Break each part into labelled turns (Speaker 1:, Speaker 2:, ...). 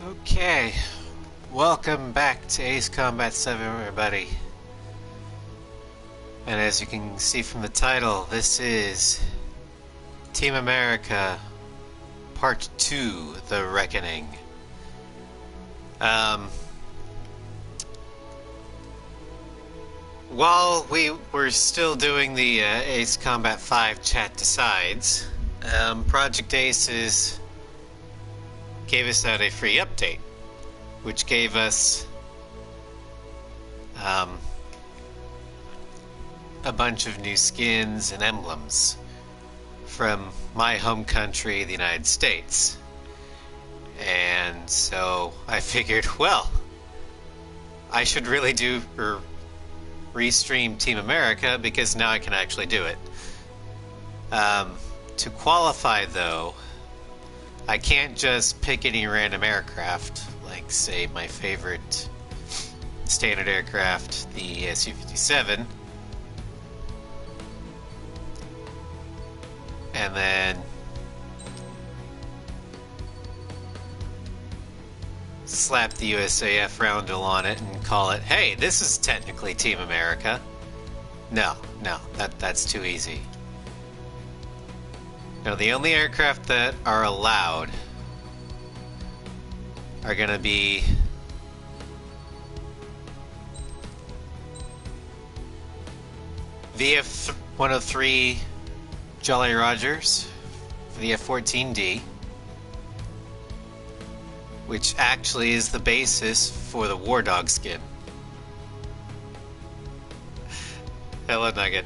Speaker 1: Okay, welcome back to Ace Combat 7, everybody. And as you can see from the title, this is Team America Part 2, The Reckoning. While we were still doing the Ace Combat 5 Chat Decides, Project Aces gave us out a free update, which gave us a bunch of new skins and emblems from my home country, the United States. And so I figured, well, I should really do restream Team America because now I can actually do it. To qualify, though, I can't just pick any random aircraft, like, say, my favorite standard aircraft, the Su-57, and then slap the USAF roundel on it and call it, hey, this is technically Team America. No, that's too easy. No, the only aircraft that are allowed are going to be VF-103 Jolly Rogers for the F-14D, which actually is the basis for the War Dog skin. Hello, Nugget.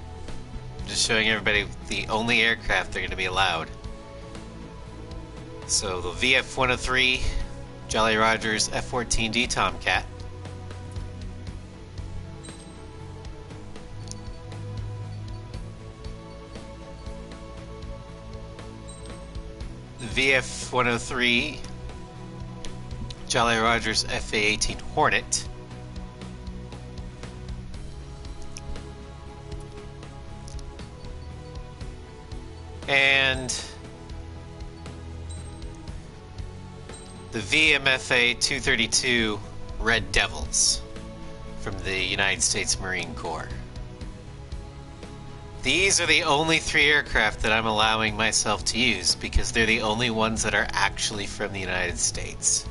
Speaker 1: Just showing everybody the only aircraft they're going to be allowed. So the VF-103 Jolly Rogers F-14D Tomcat, the VF-103 Jolly Rogers FA-18 Hornet, and the VMFA 232 Red Devils from the United States Marine Corps. These are the only three aircraft that I'm allowing myself to use because they're the only ones that are actually from the United States.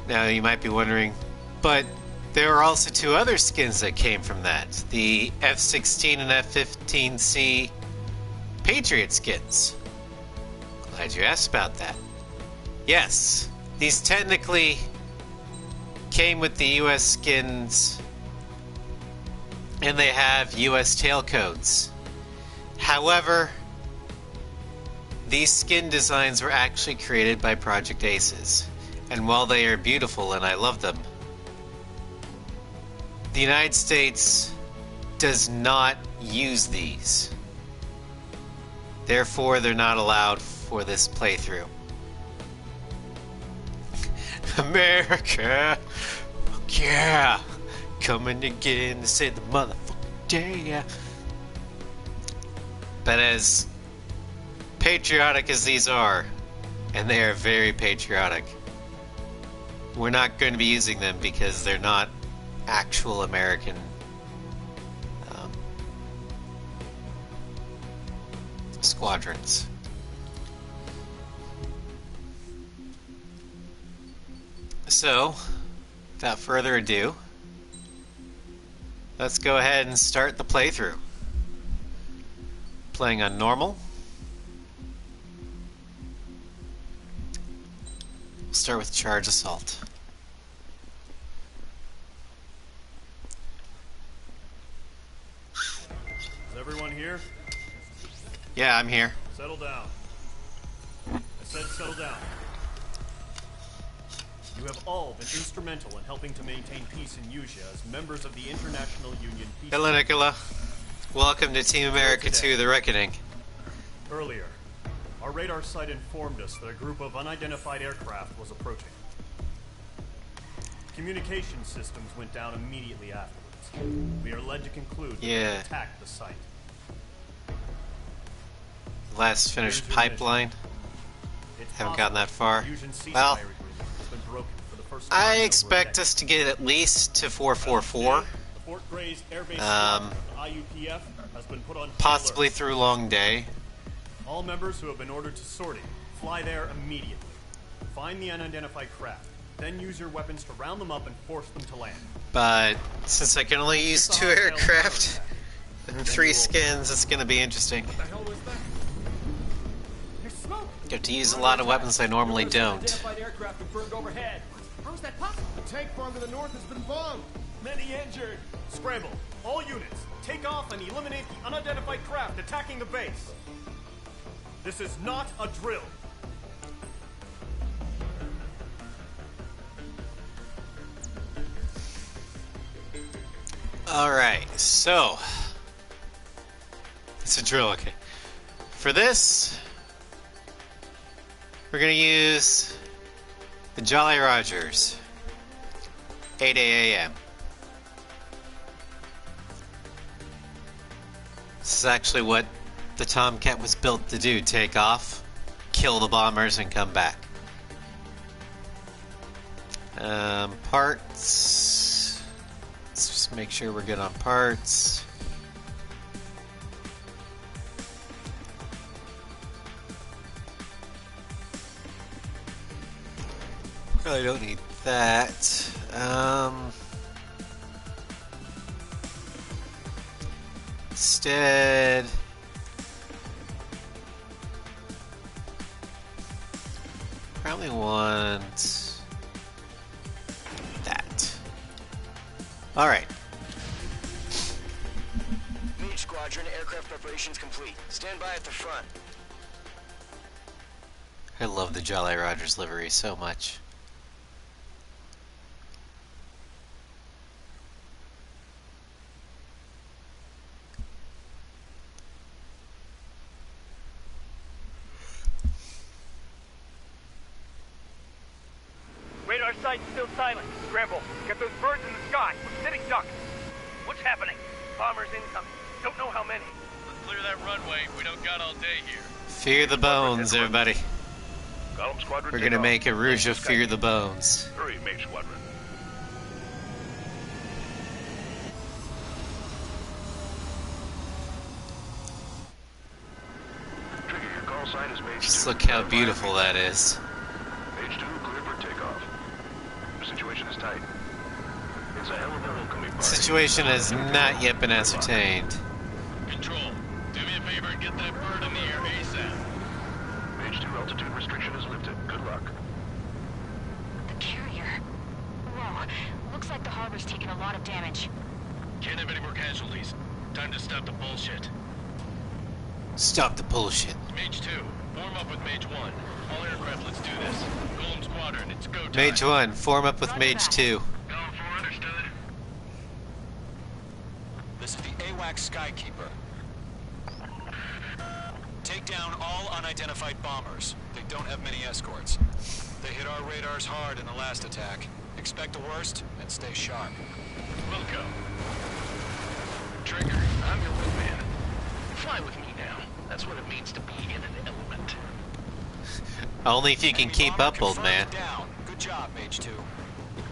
Speaker 1: Now you might be wondering, but there are also two other skins that came from that. The F-16 and F-15C Patriot skins. Glad you asked about that. Yes, these technically came with the US skins and they have US tailcodes. However, these skin designs were actually created by Project Aces. And while they are beautiful and I love them, the United States does not use these. Therefore, they're not allowed for this playthrough. America! Fuck yeah! Coming again to say the motherfucking yeah. But as patriotic as these are, and they are very patriotic, we're not going to be using them because they're not actual American squadrons. So, without further ado, let's go ahead and start the playthrough. Playing on normal. We'll start with charge assault.
Speaker 2: Is everyone here?
Speaker 1: Yeah, I'm here.
Speaker 2: Settle down. I said settle down. You have all been instrumental in helping to maintain peace in Usea as members of the International Union Peace.
Speaker 1: Hello, Nicola. Welcome to Team America 2, The Reckoning.
Speaker 2: Earlier, our radar site informed us that a group of unidentified aircraft was approaching. Communication systems went down immediately afterwards. We are led to conclude that they attacked the site.
Speaker 1: Last finished pipeline.
Speaker 2: It's
Speaker 1: Haven't gotten that far.
Speaker 2: Fusion ceasefire
Speaker 1: Well,
Speaker 2: agreement has been broken for the first time in
Speaker 1: I
Speaker 2: over a
Speaker 1: expect
Speaker 2: decade.
Speaker 1: us to get at least to 444,
Speaker 2: The Fort Grays Air Base Squadron of the IUPF has been put on high
Speaker 1: possibly
Speaker 2: alert.
Speaker 1: through Long Day.
Speaker 2: All members who have been ordered to sortie, fly there immediately. Find the unidentified craft, then use your weapons to round them up and force them to land.
Speaker 1: But since I can only use 2 aircraft and 3 skins, it's going to be interesting.
Speaker 2: What the hell was that? There's smoke!
Speaker 1: Get to use a lot of weapons I normally don't.
Speaker 3: Unidentified aircraft have burned overhead.
Speaker 4: How is that possible? The tank farm to the north has been bombed.
Speaker 3: Many injured.
Speaker 2: Scramble. All units, take off and eliminate the unidentified craft attacking the base. This is not a drill.
Speaker 1: Alright, so... It's a drill, okay. For this, we're going to use the Jolly Rogers. 8 a.m. This is actually what the Tomcat was built to do. Take off, kill the bombers, and come back. Parts. Let's just make sure we're good on parts. Probably don't need that. Instead, probably want that. All right.
Speaker 5: Mage Squadron, aircraft preparations complete. Stand by at the front.
Speaker 1: I love the Jolly Rogers livery so much.
Speaker 6: Radar site's still silent. Scramble. Get those birds in the sky. We're sitting ducks. What's happening? Bombers incoming. Don't know how many.
Speaker 7: Let's clear that runway. We don't got all day here.
Speaker 1: Fear the bones, everybody.
Speaker 8: Column Squadron,
Speaker 1: We're
Speaker 8: take
Speaker 1: gonna
Speaker 8: off.
Speaker 1: make a Rouge of Fear the Bones.
Speaker 8: Hurry, Mage Squadron. Trigger, your call sign is Mage
Speaker 1: Just
Speaker 8: 2.
Speaker 1: look how beautiful that is.
Speaker 8: Mage 2, clear for takeoff. The situation is tight. It's a hell of a welcoming party.
Speaker 1: Situation has not yet been ascertained.
Speaker 7: Control, do me a favor and get that bird in the air ASAP.
Speaker 8: Mage 2, altitude restriction is lifted. Good luck.
Speaker 9: The carrier. Whoa. Looks like the harbor's taken a lot of damage.
Speaker 7: Can't have any more casualties. Time to stop the bullshit.
Speaker 1: Stop the bullshit.
Speaker 7: Mage 2, form up with Mage 1. All aircraft, let's do this. Golem Squadron, it's go time.
Speaker 1: Mage 1, form up with
Speaker 9: Roger
Speaker 1: Mage
Speaker 9: that.
Speaker 1: 2.
Speaker 7: Going for understood.
Speaker 3: This is the AWACS Skykeeper. Take down all unidentified bombers. They don't have many escorts. They hit our radars hard in the last attack. Expect the worst and stay sharp.
Speaker 7: Wilco. Trigger, I'm your wingman. Fly with me now. That's what it means to be in an element.
Speaker 1: Only if you can
Speaker 3: Enemy
Speaker 1: keep
Speaker 3: bomber
Speaker 1: up, old man.
Speaker 3: confirmed down. Good job, Mage 2.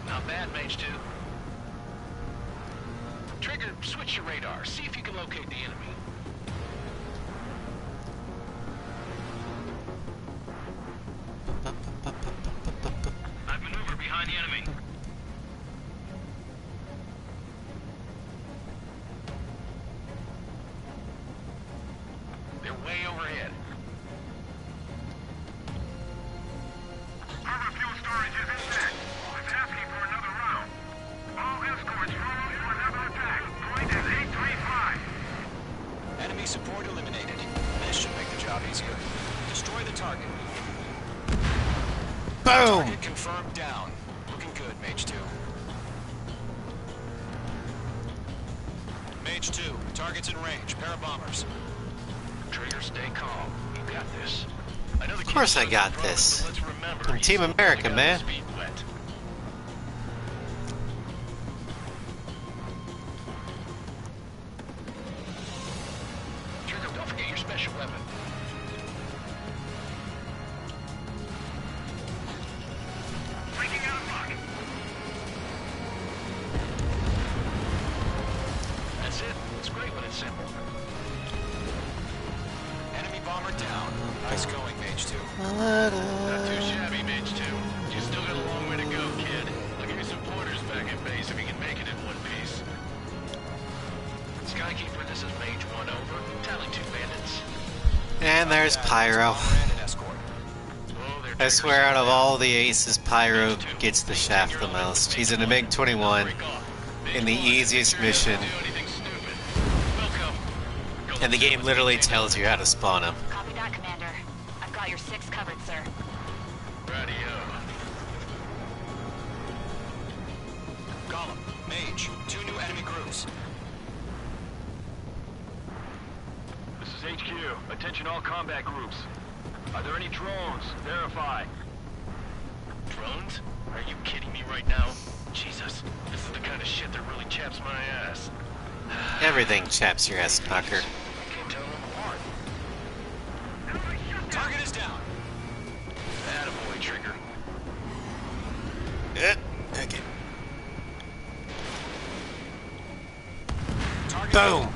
Speaker 7: Not bad, Mage 2. Trigger, switch your radar. See if you can locate the enemy. I've maneuvered behind the enemy. They're way overhead.
Speaker 8: Harbor fuel storage is intact. It's asking for another round. All escorts follow for another attack. Point is 835.
Speaker 3: Enemy support eliminated. This should make the job easier. Destroy the target.
Speaker 1: Boom!
Speaker 3: Target confirmed down. Looking good, Mage 2. Mage 2, target's in range. Pair of bombers.
Speaker 7: Trigger, stay calm. You got this. I know the
Speaker 1: Of course I got
Speaker 7: kid's
Speaker 1: this.
Speaker 7: but let's remember,
Speaker 1: I'm
Speaker 7: he's
Speaker 1: Team
Speaker 7: still
Speaker 1: America,
Speaker 7: got
Speaker 1: man.
Speaker 7: his feet wet. Trigger, don't forget your special weapon.
Speaker 3: Nice going, Mage 2.
Speaker 7: Not too shabby, Mage 2. You still got a long way to go, kid. I'll give you some pointers back at base if you can make it in one piece. Skykeeper, this is Mage 1 over. Tally 2 bandits.
Speaker 1: And there's Pyro. I swear out of all the aces, Pyro gets the shaft the most. He's in a MiG-21 in the easiest mission. And the game literally tells you how to spawn him.
Speaker 9: Copy that, Commander. I've got your 6 covered, sir.
Speaker 7: Radio.
Speaker 3: Gollum, Mage, 2 new enemy groups.
Speaker 8: This is HQ. Attention all combat groups. Are there any drones? Verify.
Speaker 7: Drones? Are you kidding me right now? Jesus, this is the kind of shit that really chaps my ass.
Speaker 1: Everything chaps your ass, knocker.
Speaker 7: Can't tell them apart.
Speaker 3: Target is down.
Speaker 7: Attaboy, Trigger.
Speaker 1: Okay.
Speaker 3: Target
Speaker 1: Boom!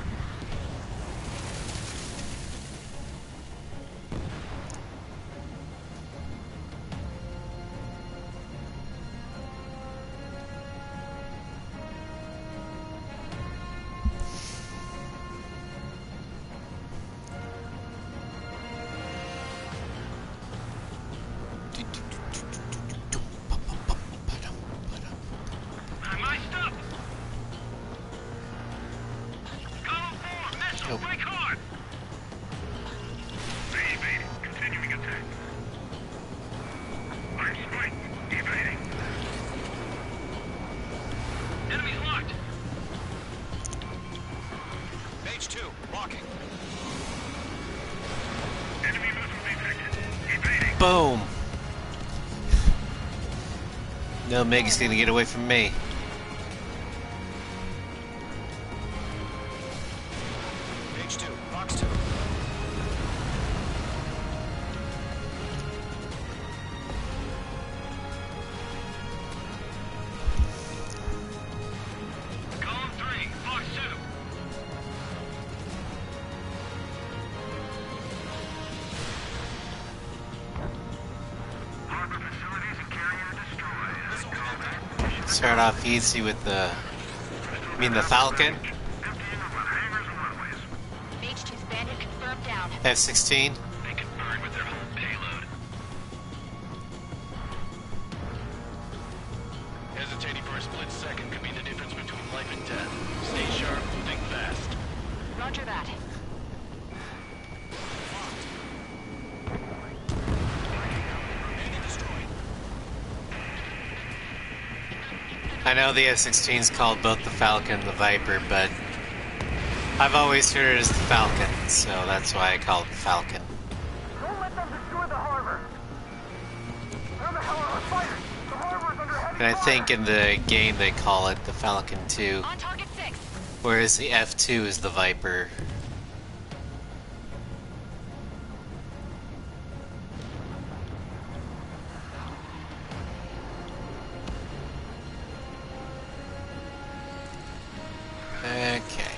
Speaker 8: I'm iced up. Column 4, missile,
Speaker 1: Nope.
Speaker 8: break hard. They evaded. Continuing attack. I'm spiked. Evading. Enemies locked.
Speaker 3: Mage 2, locking.
Speaker 8: Enemy missile detected. Evading.
Speaker 1: Boom! No MiG's gonna get away from me.
Speaker 3: Mage 2, box 2.
Speaker 8: Column 3, box 2. Harbor facilities and carrier destroyed.
Speaker 1: Start off easy with the... the Falcon?
Speaker 8: Emptying of the hangars and runways.
Speaker 9: Mage 2's bandit confirmed down.
Speaker 1: F-16?
Speaker 7: They can burn with their whole payload. Hesitating for a split second could be the difference between life and death. Stay sharp, think fast.
Speaker 9: Roger that.
Speaker 3: Bandit destroyed.
Speaker 1: I know the F-16's called both the Falcon and the Viper, but I've always heard it as the Falcon, so that's why I call it the Falcon.
Speaker 6: Don't let them destroy the harbor. Where the hell are our fighters? The harbor's under heavy
Speaker 1: And I
Speaker 6: fire.
Speaker 1: think in the game they call it the Falcon 2,
Speaker 9: On target 6.
Speaker 1: whereas the F-2 is the Viper. Okay.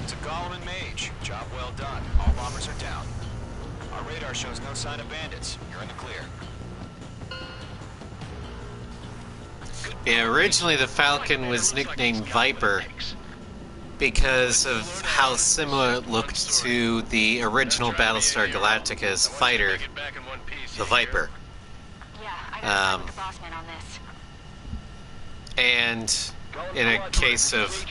Speaker 3: To Gollum and Mage, job well done. All bombers are down. Our radar shows no sign of bandits. You're in the clear.
Speaker 1: Yeah, originally the Falcon was nicknamed Viper because of how similar it looked to the original Battlestar Galactica's fighter,
Speaker 7: Get back in one piece.
Speaker 1: the Viper.
Speaker 9: Yeah, I gotta
Speaker 1: Um,
Speaker 9: talk with the boss man on this.
Speaker 1: And in a case of
Speaker 8: HQ,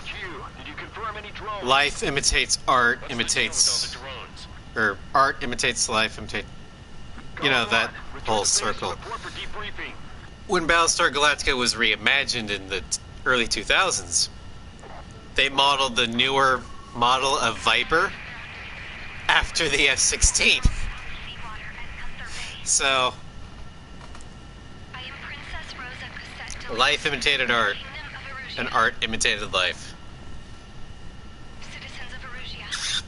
Speaker 8: did you confirm any drones?
Speaker 1: life imitates art,
Speaker 7: What's the deal with
Speaker 1: imitates,
Speaker 7: all the drones?
Speaker 1: or art imitates life, imitate, you know, that whole circle.
Speaker 8: Report for debriefing.
Speaker 1: When Battlestar Galactica was reimagined in the early 2000s, they modeled the newer model of Viper after the F-16. So,
Speaker 9: I am Princess Rosa Gusset,
Speaker 1: life imitated art, and art imitated life.
Speaker 9: Citizens of Erusia.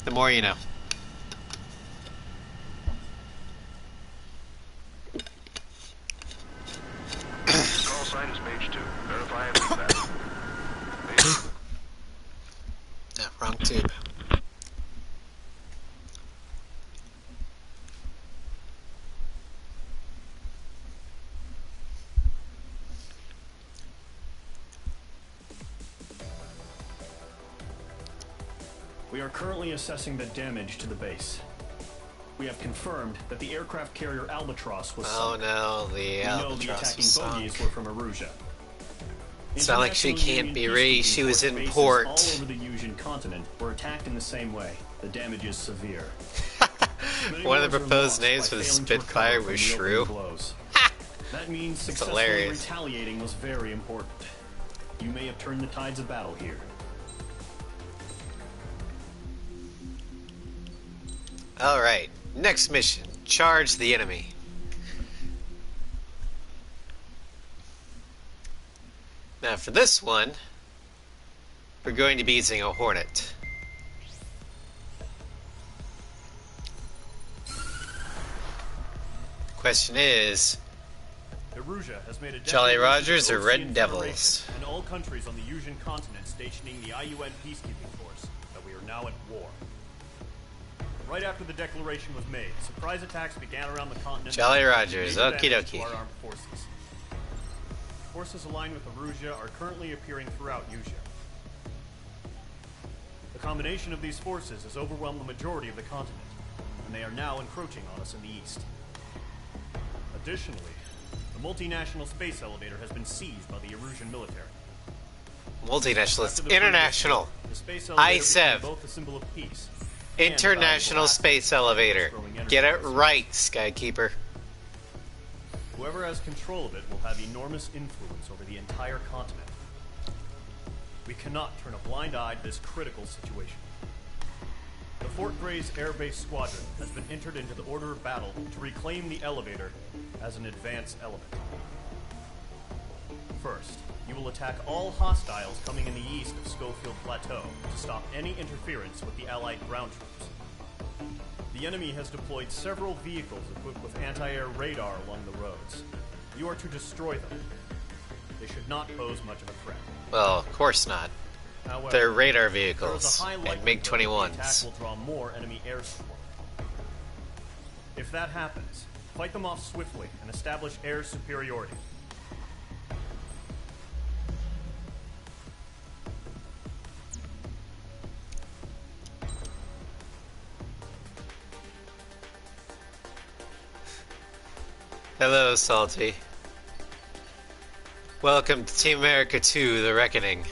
Speaker 1: The more you know.
Speaker 8: sign is Mage 2. Verify and accept. Mage
Speaker 1: Ah, wrong tube.
Speaker 2: We are currently assessing the damage to the base. We have confirmed that the aircraft carrier Albatross was
Speaker 1: Oh
Speaker 2: sunk.
Speaker 1: no, the
Speaker 2: We know the
Speaker 1: Albatross
Speaker 2: attacking
Speaker 1: was
Speaker 2: bogies
Speaker 1: sunk.
Speaker 2: were from Aruja.
Speaker 1: It's not like she
Speaker 2: International
Speaker 1: can't
Speaker 2: Union
Speaker 1: be raised. She
Speaker 2: peacekeeping
Speaker 1: was
Speaker 2: force
Speaker 1: in
Speaker 2: bases
Speaker 1: port.
Speaker 2: all over the Yusian continent were attacked in the same way. The damage is severe. Many
Speaker 1: One of
Speaker 2: lives
Speaker 1: the
Speaker 2: are
Speaker 1: proposed
Speaker 2: lost
Speaker 1: names
Speaker 2: by
Speaker 1: for the
Speaker 2: failing to
Speaker 1: Spitfire
Speaker 2: recover
Speaker 1: was
Speaker 2: from the opening
Speaker 1: Shrew.
Speaker 2: blows. That means successfully
Speaker 1: hilarious.
Speaker 2: retaliating was very important. You may have turned the tides of battle here.
Speaker 1: Alright, next mission. Charge the enemy. Now for this one, we're going to be using a Hornet. Question is,
Speaker 2: Aruja has made a
Speaker 1: Jolly
Speaker 2: declaration
Speaker 1: Rogers
Speaker 2: to
Speaker 1: or
Speaker 2: oppose
Speaker 1: Red
Speaker 2: the
Speaker 1: Devils?
Speaker 2: Federation and all countries on the Yusian continent stationing the IUN peacekeeping force that we are now at war. Right after the declaration was made, surprise attacks began around the continent.
Speaker 1: Jolly Rogers,
Speaker 2: Major
Speaker 1: okie
Speaker 2: damage to
Speaker 1: dokie.
Speaker 2: our armed forces. Forces aligned with Aruja are currently appearing throughout Yusia. The combination of these forces has overwhelmed the majority of the continent, and they are now encroaching on us in the east. Additionally, the multinational space elevator has been seized by the Erusian military.
Speaker 1: Multinational,
Speaker 2: After
Speaker 1: it's
Speaker 2: the
Speaker 1: international.
Speaker 2: previous war, the space elevator
Speaker 1: ISEV.
Speaker 2: became both a symbol of peace and
Speaker 1: International
Speaker 2: valuable
Speaker 1: Space
Speaker 2: asset
Speaker 1: Elevator.
Speaker 2: for growing
Speaker 1: Get it
Speaker 2: enterprise.
Speaker 1: right, Skykeeper.
Speaker 2: Whoever has control of it will have enormous influence over the entire continent. We cannot turn a blind eye to this critical situation. The Fort Grays Air Base Squadron has been entered into the order of battle to reclaim the elevator as an advance element. First, you will attack all hostiles coming in the east of Schofield Plateau to stop any interference with the Allied ground troops. The enemy has deployed several vehicles equipped with anti-air radar along the roads. You are to destroy them. They should not pose much of a threat.
Speaker 1: Well, of course not.
Speaker 2: However,
Speaker 1: They're radar
Speaker 2: there is
Speaker 1: vehicles
Speaker 2: a high
Speaker 1: and
Speaker 2: likelihood
Speaker 1: MiG-21s.
Speaker 2: the attack will draw more enemy air support. If that happens, fight them off swiftly and establish air superiority.
Speaker 1: Hello, Salty. Welcome to Team America 2, The Reckoning.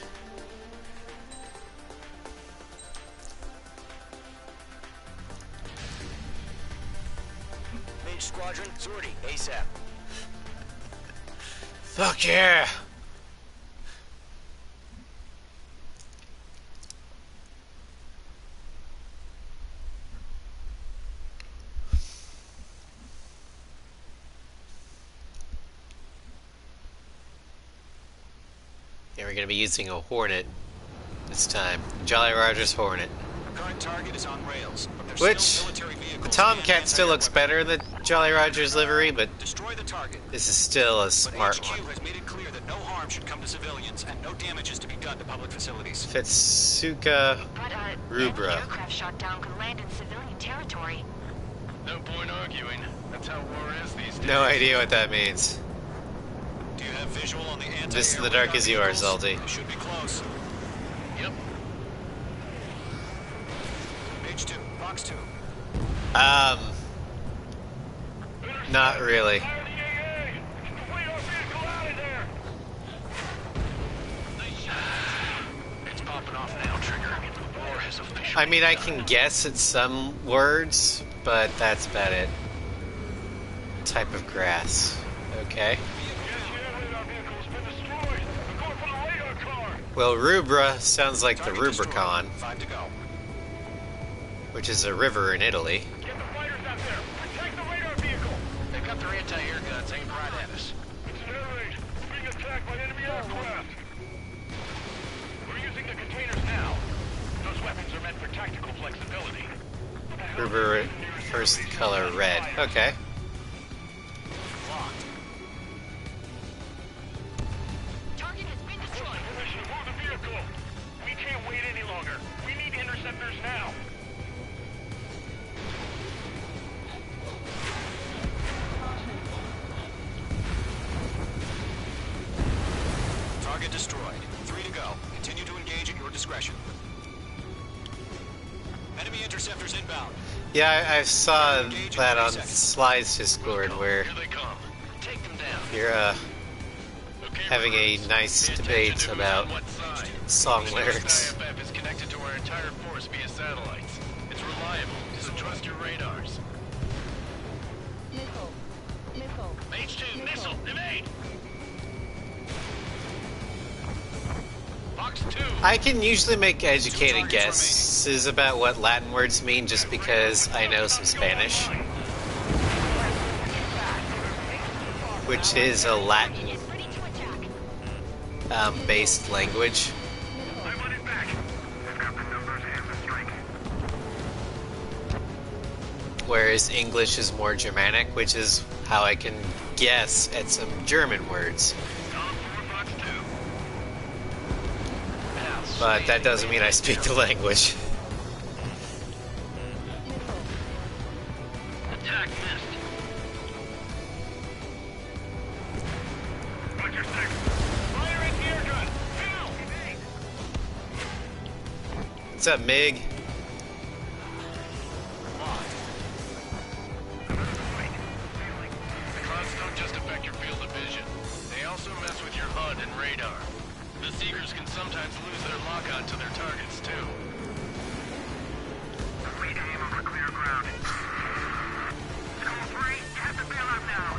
Speaker 5: Mage Squadron, sortie, ASAP.
Speaker 1: Fuck yeah! Yeah, we're gonna be using a Hornet this time. Jolly Rogers Hornet.
Speaker 3: Our current target is on rails, but there's
Speaker 1: Which,
Speaker 3: still military vehicles
Speaker 1: the Tomcat
Speaker 3: and
Speaker 1: still
Speaker 3: anti-air
Speaker 1: looks
Speaker 3: weapons.
Speaker 1: better in the Jolly Rogers livery, but
Speaker 3: Destroy the target.
Speaker 1: this is still a
Speaker 3: But
Speaker 1: smart
Speaker 3: HQ
Speaker 1: one.
Speaker 3: has made it clear that no harm should come to civilians and no damage is to be done to public facilities.
Speaker 1: Fitsuka
Speaker 9: But,
Speaker 1: Rubra.
Speaker 9: any aircraft shot down could land in civilian territory.
Speaker 7: No point arguing. That's how war is these days.
Speaker 1: No idea what that means.
Speaker 3: Do you have visual on the anti-air
Speaker 1: This in the dark
Speaker 3: radar
Speaker 1: is yours,
Speaker 3: vehicles?
Speaker 1: Aldi.
Speaker 3: They should be close.
Speaker 7: Yep.
Speaker 3: Page 2, box 2.
Speaker 1: Not really.
Speaker 7: It's popping off now, Trigger. The war has officially
Speaker 1: I mean, I
Speaker 7: begun.
Speaker 1: can guess at some words, but that's about it. Type of grass. Okay. Well, Rubra sounds like the
Speaker 3: Target destroyed.
Speaker 1: Rubicon,
Speaker 3: 5 to go.
Speaker 1: which is a river in Italy.
Speaker 8: Get the fighters out there! Protect the radar vehicle!
Speaker 7: They've got their anti-air guns aimed right at us.
Speaker 8: It's an air raid. We're being attacked by enemy aircraft. We're using the containers now. Those weapons are meant for tactical flexibility.
Speaker 1: Rubra first color red. Okay.
Speaker 3: Locked. Target destroyed. 3 to go. Continue to engage at your discretion. Enemy interceptors inbound.
Speaker 1: Yeah, I saw that on Sly's Discord where
Speaker 7: Here they come. Take them down.
Speaker 1: you're
Speaker 7: Okay,
Speaker 1: having a
Speaker 7: recruits,
Speaker 1: nice
Speaker 7: pay attention
Speaker 1: debate
Speaker 7: to who's
Speaker 1: about
Speaker 7: on what side.
Speaker 1: song
Speaker 7: First
Speaker 1: lyrics.
Speaker 7: IFF is connected to our entire force via satellites. It's reliable, so trust your radars.
Speaker 9: Missile. Missile.
Speaker 7: H2, missile, evade! Box 2.
Speaker 1: I can usually make educated guesses about what Latin words mean just because I know some Spanish, which is a Latin
Speaker 9: Is ready to attack.
Speaker 1: based language.
Speaker 8: I want it back. I've got the numbers and the strike.
Speaker 1: Whereas English is more Germanic, which is how I can guess at some German words.
Speaker 8: Column 4, box 2.
Speaker 1: But that doesn't mean I speak the language.
Speaker 8: Attack missed. Watch your six. Fire at the air gun. Now! Evade.
Speaker 1: What's up, Mig?
Speaker 7: The clouds don't just affect your field of vision. They also mess with your HUD and radar. The Seekers can sometimes lose their lockout to their targets, too.
Speaker 8: Lead aim over clear ground. Skull 3, you have to bail out now.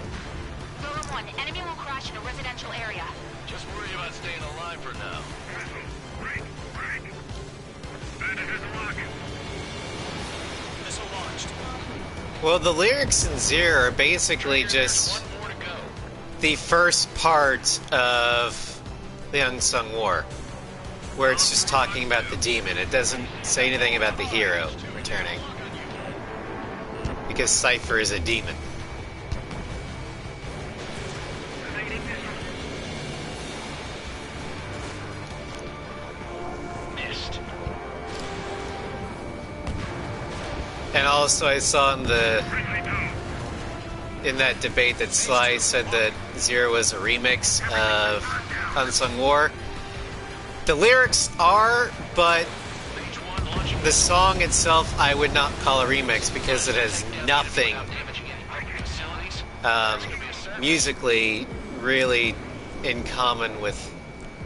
Speaker 9: Rover 1, enemy will crash in a residential area.
Speaker 7: Just worry about staying alive for now.
Speaker 8: Break. Bandit is locked.
Speaker 3: Missile launched.
Speaker 1: Well, the lyrics in Zero are basically just
Speaker 7: One more to go.
Speaker 1: the first part of the Unsung War, where it's just talking about the demon. It doesn't say anything about the hero returning, because Cypher is a demon.
Speaker 7: Missed.
Speaker 1: And also, I saw in that debate that Sly said that Zero was a remix of Unsung War. The lyrics are, but
Speaker 7: H1 launching
Speaker 1: the song itself I would not call a remix because it has nothing
Speaker 7: damaging any facilities.
Speaker 1: musically really in common with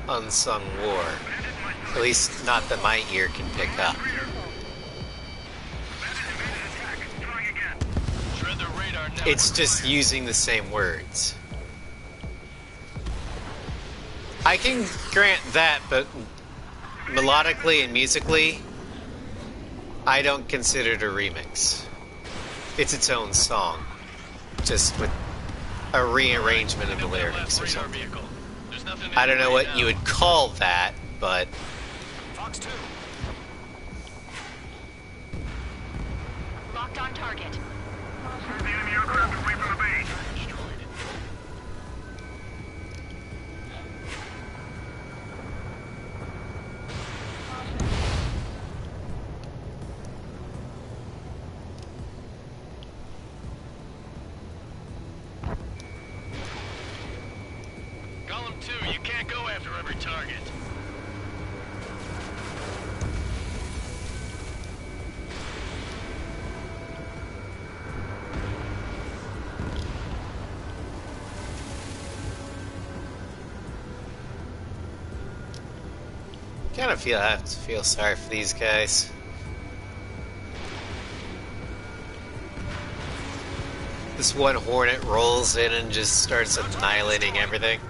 Speaker 1: Unsung War. At least not that my ear can pick up.
Speaker 7: Shred the radar network.
Speaker 1: It's just using the same words. I can grant that, but melodically and musically, I don't consider it a remix. It's its own song, just with a rearrangement of the lyrics or
Speaker 7: Radar
Speaker 1: something.
Speaker 7: vehicle. There's nothing
Speaker 1: I don't know what
Speaker 7: right
Speaker 1: you
Speaker 7: now.
Speaker 1: would call that, but
Speaker 3: Fox 2.
Speaker 9: Locked on target.
Speaker 8: The enemy aircraft away from the base.
Speaker 7: Column 2, you can't go after every target.
Speaker 1: kind of I have to feel sorry for these guys. This one Hornet rolls in and just starts annihilating everything.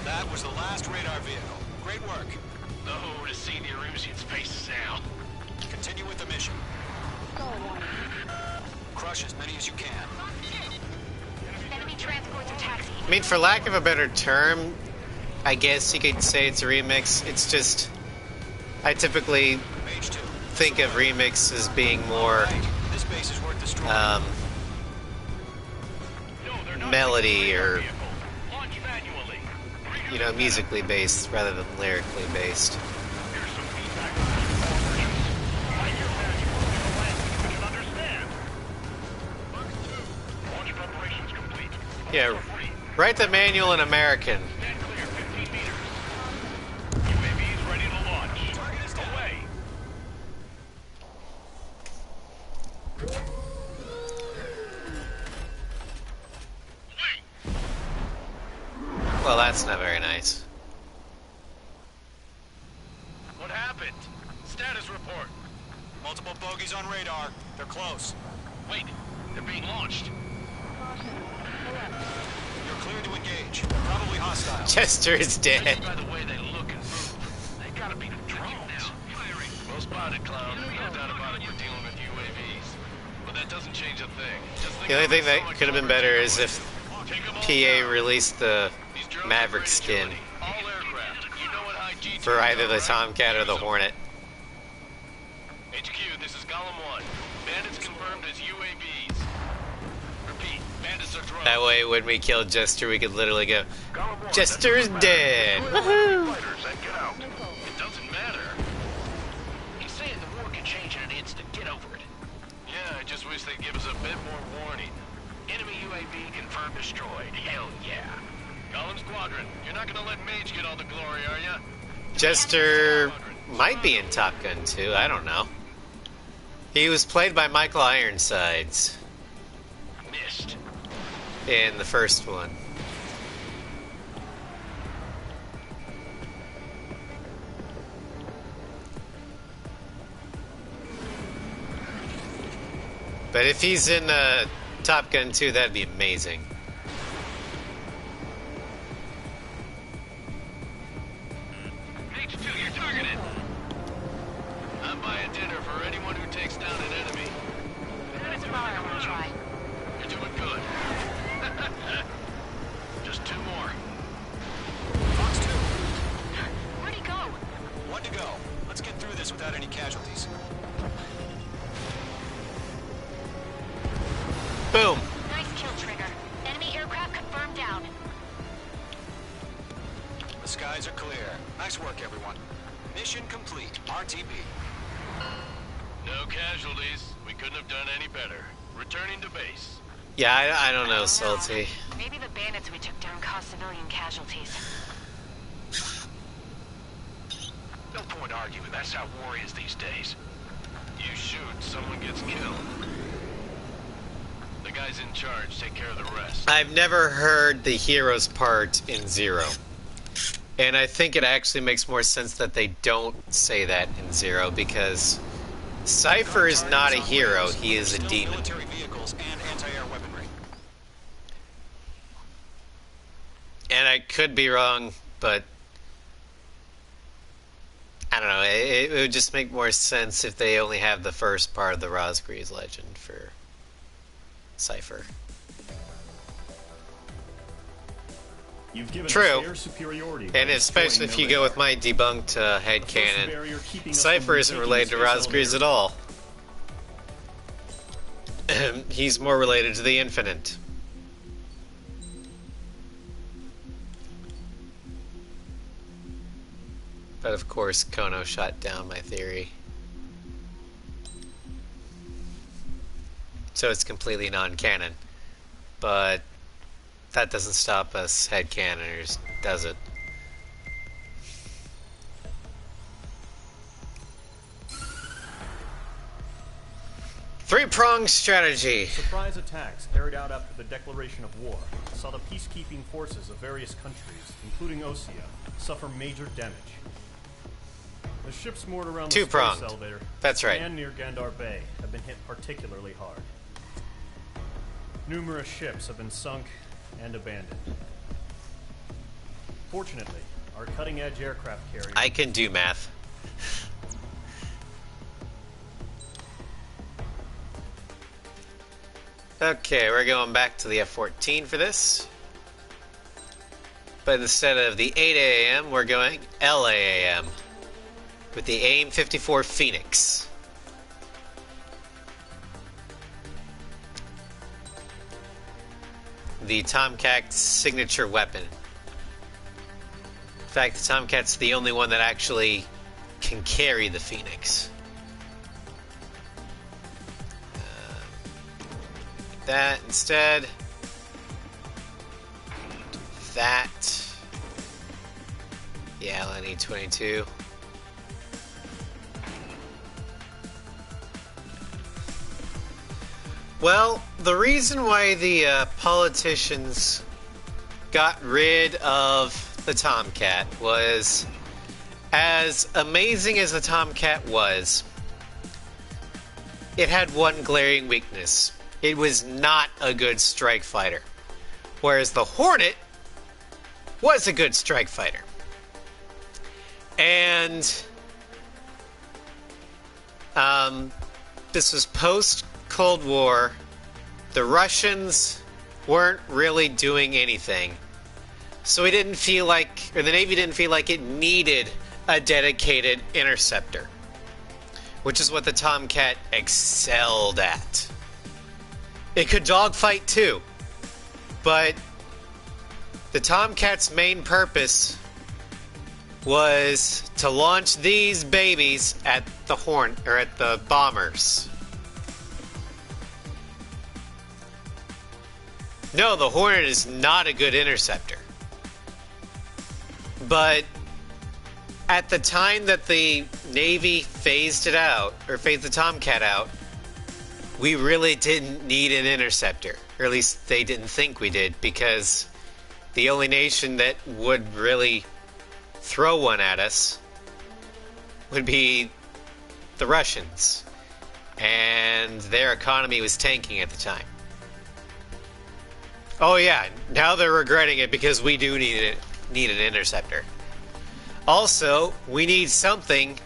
Speaker 3: That was the last radar vehicle. Great work.
Speaker 7: Oh, to see the Erusians face now.
Speaker 3: Continue with the mission. Crush as many as you can.
Speaker 9: Enemy transports are taxiing.
Speaker 1: I mean, for lack of a better term, I guess you could say it's a remix. It's just, I typically
Speaker 3: Mage 2.
Speaker 1: think of remix as being more
Speaker 3: Right. This base is worth destroying.
Speaker 8: No, they're not
Speaker 1: melody
Speaker 8: radar
Speaker 1: or,
Speaker 8: vehicle. Launch manually.
Speaker 1: you know, musically based rather than lyrically based.
Speaker 8: Here's some feedback on this operation. Write your manual in a language we can understand.
Speaker 1: Yeah, write the manual in American.
Speaker 8: Stand clear, 15 meters. UAVs ready to launch. Target is away.
Speaker 1: Well, that's not very nice.
Speaker 8: What happened? Status report.
Speaker 3: Multiple bogeys on radar. They're close.
Speaker 8: Wait, they're being launched.
Speaker 3: You're clear to engage. They're probably hostile.
Speaker 1: Chester is dead.
Speaker 8: Judging by the way they look and move, they gotta be the drones. Firing. Well spotted, Clown. No doubt about it. We're dealing with UAVs. But that doesn't change a thing. Just think
Speaker 1: The only
Speaker 8: of
Speaker 1: thing
Speaker 8: it
Speaker 1: that
Speaker 8: so much
Speaker 1: could have been
Speaker 8: over
Speaker 1: better
Speaker 8: to
Speaker 1: is if
Speaker 8: Take 'em all
Speaker 1: PA
Speaker 8: down.
Speaker 1: released the
Speaker 8: These drones are
Speaker 1: Maverick
Speaker 8: great
Speaker 1: skin
Speaker 8: agility. All aircraft. You know what high G
Speaker 1: for either the
Speaker 8: right?
Speaker 1: Tomcat or the
Speaker 8: Use 'em.
Speaker 1: Hornet.
Speaker 8: HQ, this is Golem 1. Bandits confirmed as UAVs. Repeat, bandits are drones.
Speaker 1: That way, when we kill Jester, we could literally go,
Speaker 8: Golem 1,
Speaker 1: Jester's
Speaker 8: that's
Speaker 1: dead!
Speaker 8: Fighters
Speaker 1: Woohoo!
Speaker 8: and get out. It doesn't matter. He's saying the war can change in an instant. Get over it. Yeah, I just wish they'd give us a bit more warning. Enemy UAV confirmed destroyed. Hell yeah. Golem Squadron, you're not gonna let Mage get all the glory, are ya?
Speaker 1: Jester might be in Top Gun 2, I don't know. He was played by Michael Ironsides
Speaker 8: Missed.
Speaker 1: in the first one. But if he's in Top Gun 2, that'd be amazing.
Speaker 8: H2, you're targeted. I'm buying dinner for anyone who takes down an enemy.
Speaker 9: That's a fire we'll try.
Speaker 8: You're doing good. Just 2 more.
Speaker 3: Fox 2.
Speaker 9: Where'd he go?
Speaker 3: One to go. Let's get through this without any casualties.
Speaker 1: Boom!
Speaker 9: Nice kill, Trigger. Enemy aircraft confirmed down.
Speaker 3: The skies are clear. Nice work, everyone. Mission complete. RTB.
Speaker 8: No casualties. We couldn't have done any better. Returning to base.
Speaker 1: Yeah, I don't know, Salty.
Speaker 9: Maybe the bandits we took down caused civilian casualties.
Speaker 8: No point arguing. That's how war is these days. You shoot, someone gets killed. The guys in charge take care of the rest.
Speaker 1: I've never heard the heroes part in Zero. And I think it actually makes more sense that they don't say that in Zero, because Cypher is not a hero, he is a
Speaker 3: Still
Speaker 1: demon.
Speaker 3: military vehicles and anti-air weaponry.
Speaker 1: And I could be wrong, but I don't know, it would just make more sense if they only have the first part of the Rosgreaves legend for Cypher.
Speaker 2: You've given
Speaker 1: True.
Speaker 2: us air superiority by
Speaker 1: And especially if you go with my debunked headcanon, Cypher isn't related to Rosgreaves at all. He's more related to the Infinite. But of course, Kono shot down my theory. So it's completely non-canon. But that doesn't stop us headcanoners, does it? Three-pronged strategy.
Speaker 2: Surprise attacks carried out after the declaration of war saw the peacekeeping forces of various countries, including Osea, suffer major damage. The ships moored around the
Speaker 1: Two-pronged.
Speaker 2: space elevator
Speaker 1: That's right.
Speaker 2: and near Gandar Bay have been hit particularly hard. Numerous ships have been sunk and abandoned. Fortunately, our cutting-edge aircraft carrier
Speaker 1: I can do math. Okay, we're going back to the F-14 for this. But instead of the 8 AAM, we're going LAAM with the AIM-54 Phoenix. The Tomcat's signature weapon. In fact, the Tomcat's the only one that actually can carry the Phoenix. That instead. that. Yeah, LNE-22. Well, the reason why the politicians got rid of the Tomcat was, as amazing as the Tomcat was, it had one glaring weakness. It was not a good strike fighter. Whereas the Hornet was a good strike fighter. And this was post-Cold War. The Russians weren't really doing anything. So we didn't feel like, or the Navy didn't feel like it needed a dedicated interceptor, which is what the Tomcat excelled at. It could dogfight too, but the Tomcat's main purpose was to launch these babies at the at the bombers. No, the Hornet is not a good interceptor. But at the time that the Navy phased it out, or phased the Tomcat out, we really didn't need an interceptor. Or at least they didn't think we did, because the only nation that would really throw one at us would be the Russians. And their economy was tanking at the time. Oh yeah, now they're regretting it because we do need an interceptor. Also, we need something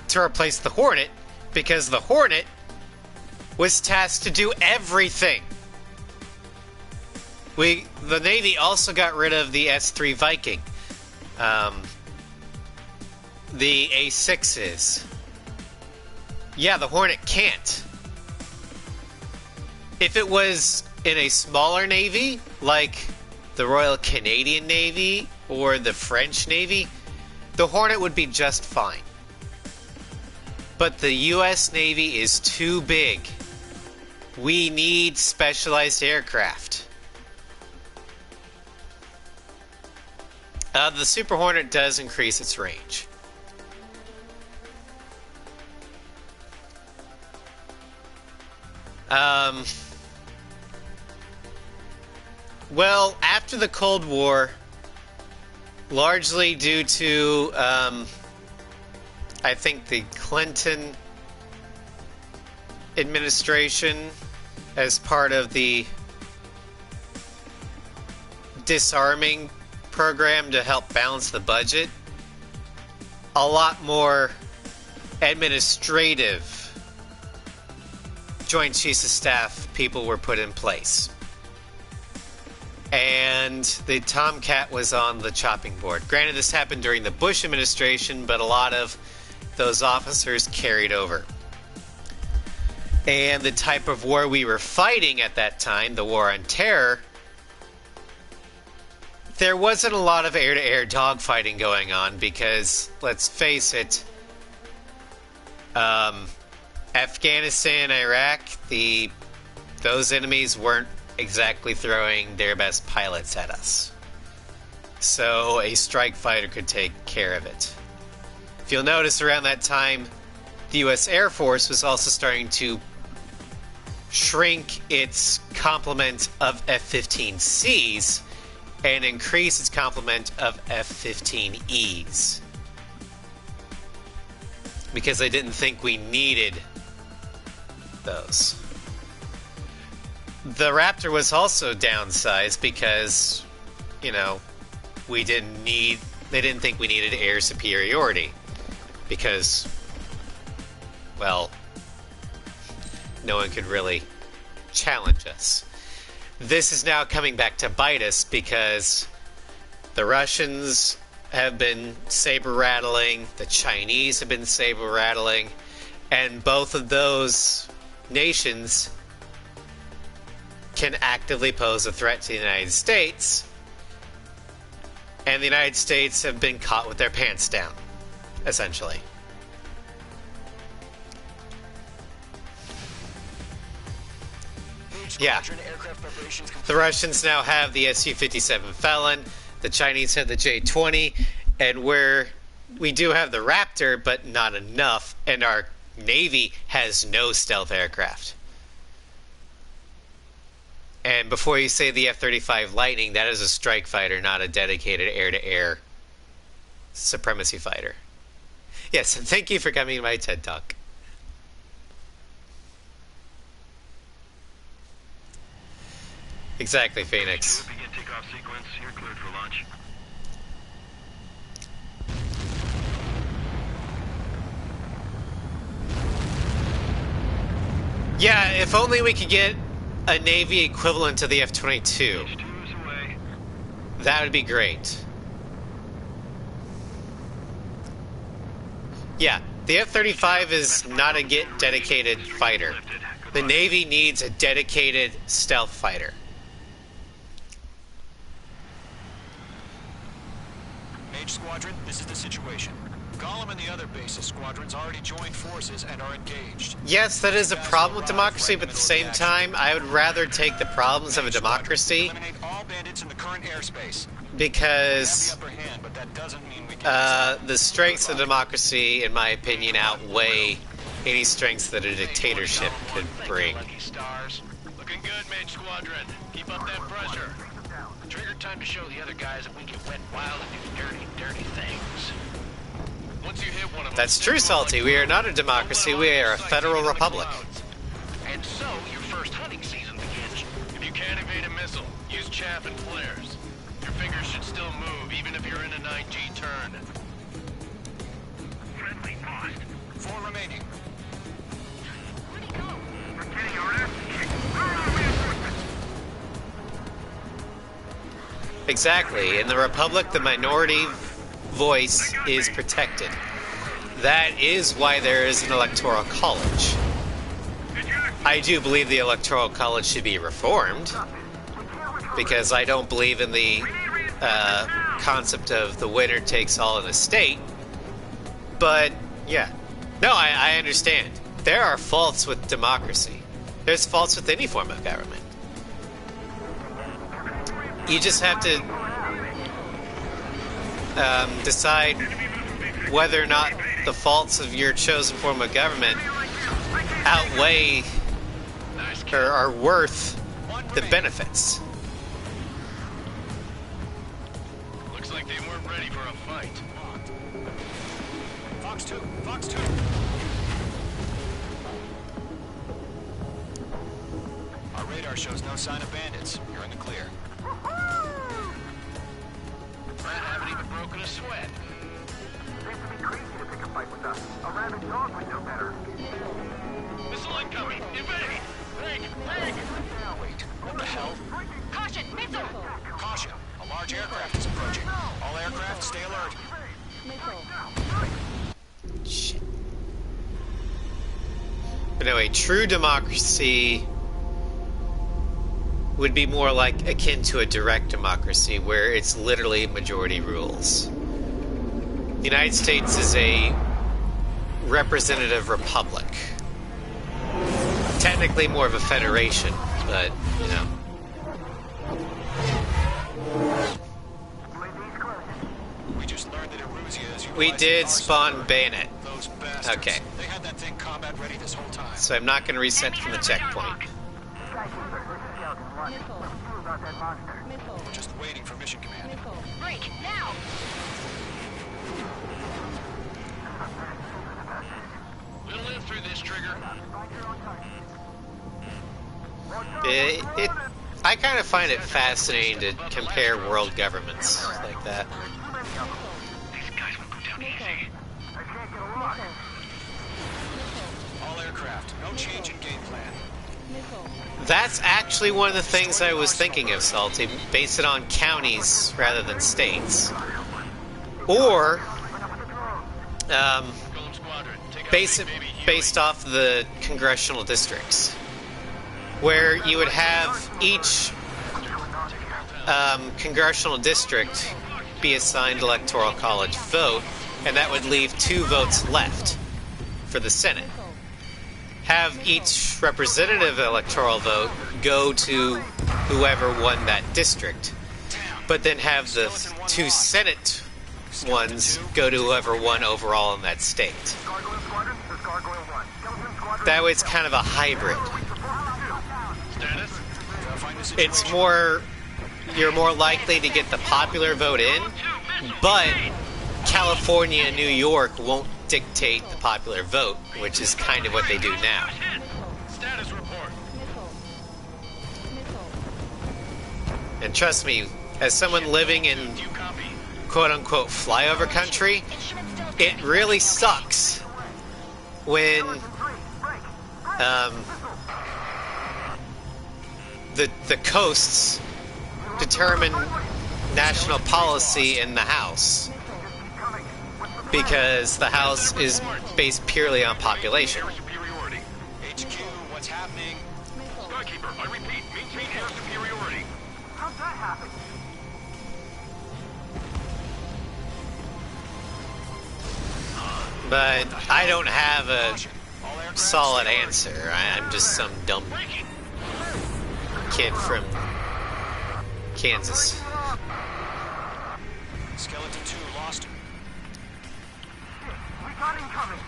Speaker 1: to replace the Hornet, because the Hornet was tasked to do everything. The Navy also got rid of the S-3 Viking. The A-6s. Yeah, the Hornet can't. If it was in a smaller Navy, like the Royal Canadian Navy or the French Navy, the Hornet would be just fine. But the US Navy is too big. We need specialized aircraft. The Super Hornet does increase its range. Well, after the Cold War, largely due to, I think, the Clinton administration as part of the disarming program to help balance the budget, a lot more administrative Joint Chiefs of Staff people were put in place. And the Tomcat was on the chopping board. Granted, this happened during the Bush administration, but a lot of those officers carried over. And the type of war we were fighting at that time, the War on Terror, there wasn't a lot of air-to-air dogfighting going on because, let's face it, Afghanistan, Iraq, those enemies weren't exactly throwing their best pilots at us. So a strike fighter could take care of it. If you'll notice, around that time, the U.S. Air Force was also starting to shrink its complement of F-15Cs and increase its complement of F-15Es. Because they didn't think we needed those. The Raptor was also downsized because, they didn't think we needed air superiority. Because, well, no one could really challenge us. This is now coming back to bite us because the Russians have been saber-rattling, the Chinese have been saber-rattling, and both of those nations can actively pose a threat to the United States, and the United States have been caught with their pants down, essentially. Yeah. The Russians now have the Su-57 Felon. The Chinese have the J-20, and where we do have the Raptor, but not enough, and our Navy has no stealth aircraft. And before you say the F-35 Lightning, that is a strike fighter, not a dedicated air-to-air supremacy fighter. Yes, and thank you for coming to my TED Talk. Exactly, Phoenix.
Speaker 7: Begin takeoff sequence. You're cleared for launch.
Speaker 1: Yeah, if only we could get a Navy equivalent to the F-22.
Speaker 7: H2 is away.
Speaker 1: That would be great. Yeah, the F-35 is not a dedicated fighter. The Navy needs a dedicated stealth fighter.
Speaker 3: Mage Squadron, this is the situation. Gollum and the other bases squadrons already joined forces and are engaged.
Speaker 1: Yes, that is a problem with democracy, but at the same time, I would rather take the problems of a democracy
Speaker 3: Eliminate all bandits in the current airspace.
Speaker 1: because
Speaker 3: We have the upper hand, but that doesn't mean we can
Speaker 1: the strengths of democracy, in my opinion, outweigh any strengths that a dictatorship could bring.
Speaker 7: Lucky stars. Looking good, Mage Squadron. Keep up that pressure.
Speaker 8: Trigger time to show the other guys that we get wet wild and do dirty, dirty things.
Speaker 7: Once you hit one of them,
Speaker 1: That's true, Salty. We are not a democracy. We are a federal republic.
Speaker 8: And so, your first hunting season begins.
Speaker 7: If you can't evade a missile, use chaff and flares. Your fingers should still move, even if you're in an IG turn.
Speaker 8: Friendly lost.
Speaker 3: 4 remaining.
Speaker 9: Where'd he go?
Speaker 8: We're getting our ass kicked. Where are reinforcements?
Speaker 1: Exactly. In the republic, the minority voice is protected. That is why there is an electoral college. I do believe the electoral college should be reformed, because I don't believe in the concept of the winner takes all in a state. But, yeah. No, I understand. There are faults with democracy. There's faults with any form of government. You just have to decide whether or not the faults of your chosen form of government outweigh or are worth the benefits.
Speaker 7: Looks like they weren't ready for a fight.
Speaker 3: Fox 2, Fox 2. Our radar shows no sign of bandits. You're in the clear.
Speaker 8: I haven't even broken a sweat.
Speaker 7: Missile incoming! Evade! Break!
Speaker 3: Wait, what the hell?
Speaker 9: Caution, missile!
Speaker 3: Caution! A large aircraft is approaching. All aircraft, stay alert.
Speaker 1: Shit. But no, a true democracy would be more like akin to a direct democracy where it's literally majority rules. The United States is a representative republic. Technically more of a federation, but, you know.
Speaker 3: We just learned that Eruzia is
Speaker 1: We
Speaker 3: utilizing
Speaker 1: did
Speaker 3: our
Speaker 1: spawn
Speaker 3: server.
Speaker 1: Bayonet.
Speaker 3: Those bastards.
Speaker 1: Okay.
Speaker 3: They had that thing combat ready this whole time.
Speaker 1: So I'm not going to reset from the checkpoint.
Speaker 3: We're just waiting for mission command.
Speaker 9: Break, now!
Speaker 7: We'll live through this, Trigger.
Speaker 1: I kind of find it fascinating to compare world governments like that.
Speaker 8: These guys won't go down easy.
Speaker 3: All aircraft, no change in game plan.
Speaker 1: That's actually one of the things I was thinking of, Salty. Base it on counties rather than states. Or
Speaker 7: Golem Squadron, take out
Speaker 1: base it
Speaker 7: Big Baby Huey.
Speaker 1: based off the congressional districts, where you would have each congressional district be assigned electoral college vote, and that would leave 2 votes left for the Senate. Have each representative electoral vote go to whoever won that district. but then have the 2 Senate ones go to whoever won overall in that state. That way it's kind of a hybrid. It's more, you're more likely to get the popular vote in, but California and New York won't dictate the popular vote, which is kind of what they do now.
Speaker 7: Status report.
Speaker 1: And trust me, as someone living in quote-unquote flyover country, it really sucks when the coasts determine national policy in the House, because the House is based purely on population.
Speaker 3: HQ, what's happening?
Speaker 7: Skykeeper, I repeat, maintain air superiority.
Speaker 4: How's that happen?
Speaker 1: But I don't have a solid answer. I'm just some dumb kid from Kansas.
Speaker 3: Skeleton 2 lost him.
Speaker 4: We got incoming.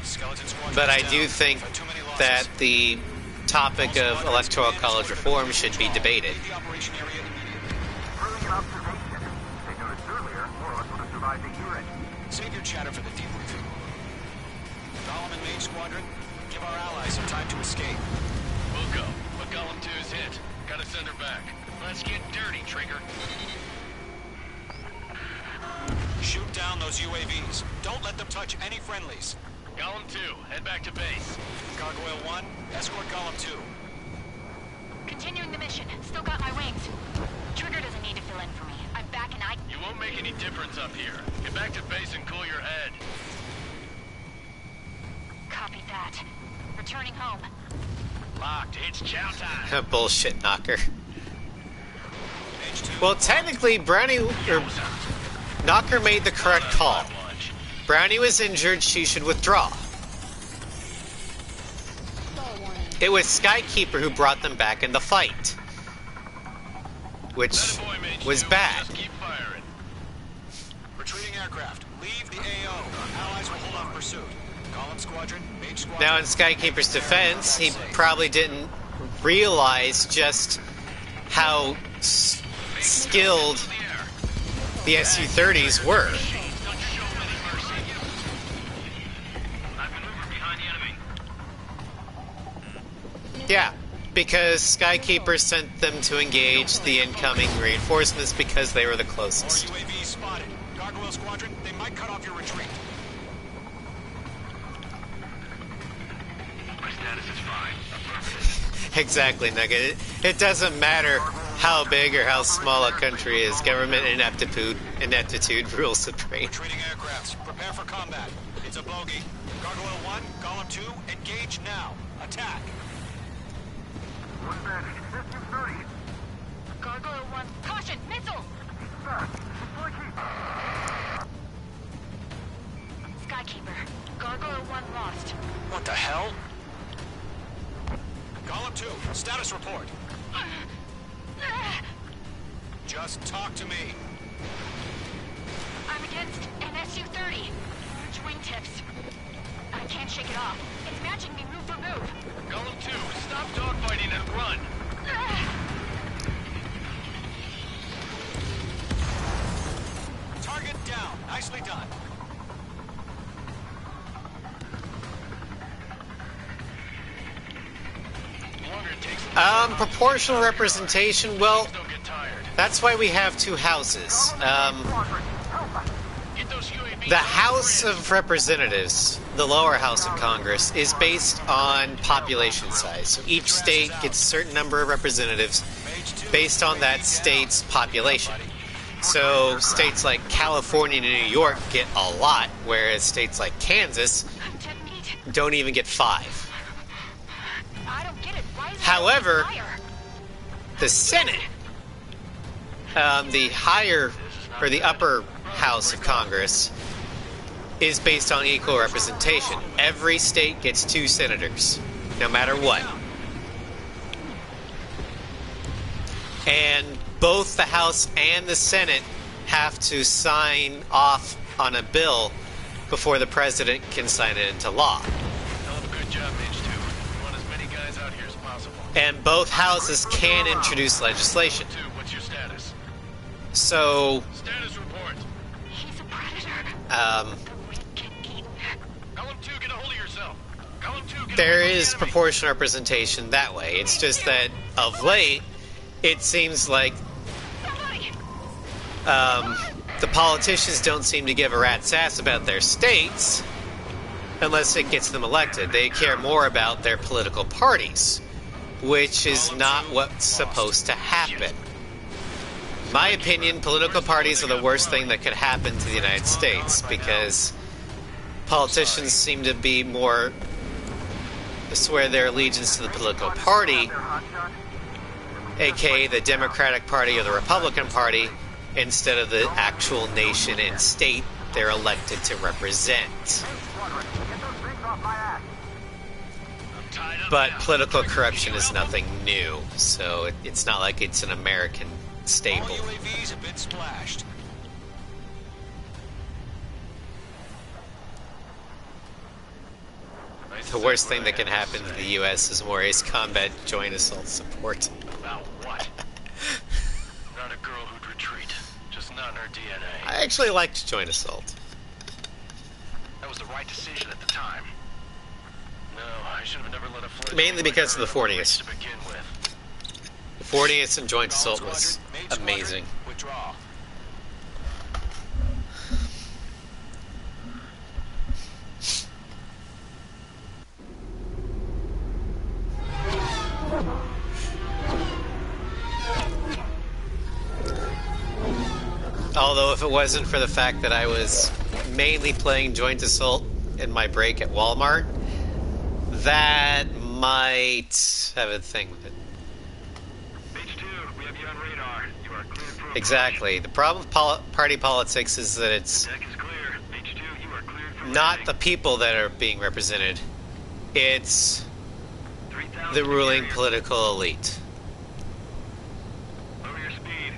Speaker 3: Skeleton Squadron
Speaker 1: But I
Speaker 3: down.
Speaker 1: do think
Speaker 3: Had too many losses.
Speaker 1: that the topic of electoral college reform should be debated.
Speaker 3: Leave the operation area immediately.
Speaker 4: Brilliant observation. They noticed earlier, more of us would have survived a year in.
Speaker 3: Save your chatter for the debriefing. Golem and Mage Squadron, give our allies some time to escape.
Speaker 7: We'll go, but Golem 2's hit. Gotta send her back. Let's get dirty, Trigger.
Speaker 3: Shoot down those UAVs. Don't let them touch any friendlies.
Speaker 7: Golem 2, head back to base.
Speaker 3: Gargoyle 1, escort Golem 2.
Speaker 9: Continuing the mission. Still got my wings. Trigger doesn't need to fill in for me. I'm back and
Speaker 7: You won't make any difference up here. Get back to base and cool your head.
Speaker 9: Copy that. Returning home.
Speaker 7: Locked. It's chow time.
Speaker 1: Bullshit knocker.
Speaker 3: Mage 2.
Speaker 1: Well, technically, Knocker made the correct call. Brownie was injured, she should withdraw. It was Skykeeper who brought them back in the fight, which was bad.
Speaker 7: Just keep firing.
Speaker 3: Retreating aircraft. Leave the AO. Allies will hold off pursuit. Golem Squadron, Mage Squadron.
Speaker 1: Now, in Skykeeper's defense, he probably didn't realize just how skilled the SU-30s were.
Speaker 7: Don't show any mercy. I've maneuvered behind the enemy.
Speaker 1: Yeah, because Skykeeper sent them to engage the incoming reinforcements because they were the
Speaker 3: More
Speaker 1: closest.
Speaker 3: UAVs spotted. Gargoyle Squadron, they might cut off your retreat.
Speaker 7: My status is fine.
Speaker 1: Exactly, Nugget. It doesn't matter how big or how small a country is. Government ineptitude rules supreme.
Speaker 3: Retreating aircrafts, prepare for combat. It's a bogey. Gargoyle 1, Golem 2, engage now. Attack.
Speaker 4: One advantage. SU-30.
Speaker 9: Gargoyle 1. Caution! Missile!
Speaker 4: Fast. Deploy keep.
Speaker 9: Skykeeper. Gargoyle 1 lost.
Speaker 3: What the hell? Golem 2, status report. Just talk to me.
Speaker 9: I'm against an SU-30. Huge wingtips. I can't shake it off. It's matching me move for move.
Speaker 7: Golem 2, stop dogfighting and run.
Speaker 3: Target down. Nicely done.
Speaker 7: The longer it takes,
Speaker 1: Proportional representation, well,
Speaker 7: don't get tired.
Speaker 1: that's why we have 2 houses.
Speaker 7: Get those UAVs.
Speaker 1: The House of Representatives, the lower house of Congress, is based on population size. So each state gets a certain number of representatives based on that state's population. So states like California and New York get a lot, whereas states like Kansas
Speaker 9: Dead meat.
Speaker 1: don't even get 5.
Speaker 9: I don't get it. Why is it
Speaker 1: However,
Speaker 9: higher?
Speaker 1: the Senate, the higher or the upper house of Congress, is based on equal representation. Every state gets 2 senators, no matter what. And both the House and the Senate have to sign off on a bill before the president can sign it into law.
Speaker 7: Hell of a good job, H2. We want as many guys out here as possible.
Speaker 1: And both houses can introduce legislation.
Speaker 7: 2, what's your status?
Speaker 1: So,
Speaker 7: Status report.
Speaker 9: He's a predator.
Speaker 1: um,
Speaker 9: The wicked Keaton.
Speaker 7: Column 2, get a hold of yourself. Column 2, get
Speaker 1: there
Speaker 7: a hold of
Speaker 1: is
Speaker 7: the enemy.
Speaker 1: proportional representation that way. It's just that of late, it seems like
Speaker 9: Somebody!
Speaker 1: the politicians don't seem to give a rat's ass about their states unless it gets them elected. They care more about their political parties, which is not what's supposed to happen. In my opinion, political parties are the worst thing that could happen to the United States because politicians seem to be more swear their allegiance to the political party, aka the Democratic Party or the Republican Party, instead of the actual nation and state they're elected to represent. But political corruption is nothing new, so it's not like it's an American
Speaker 3: All
Speaker 1: staple.
Speaker 3: UAVs have been splashed.
Speaker 1: The worst thing that can happen to the U.S. is more ace combat joint assault support.
Speaker 7: About what? Not a girl who'd retreat. Just not in her DNA.
Speaker 1: I actually liked joint assault.
Speaker 7: That was the right decision at the time. No, I should have never let a fledgling
Speaker 1: Mainly
Speaker 7: like
Speaker 1: because
Speaker 7: her
Speaker 1: of the 40th.
Speaker 7: to begin with.
Speaker 1: The 40th and joint assault
Speaker 3: Column
Speaker 1: was
Speaker 3: Squadron, Main Squadron,
Speaker 1: amazing.
Speaker 3: Withdraw.
Speaker 1: Although if it wasn't for the fact that I was mainly playing joint assault in my break at Walmart, that might have a thing with it.
Speaker 4: H2, we have you on radar. You are cleared for
Speaker 1: Exactly. The problem with party politics is that it's
Speaker 4: Deck is clear. H2, you are cleared for
Speaker 1: not the
Speaker 4: landing.
Speaker 1: people that are being represented. It's
Speaker 4: 3,000
Speaker 1: the ruling
Speaker 4: carrier.
Speaker 1: political elite.
Speaker 4: Lower your speed.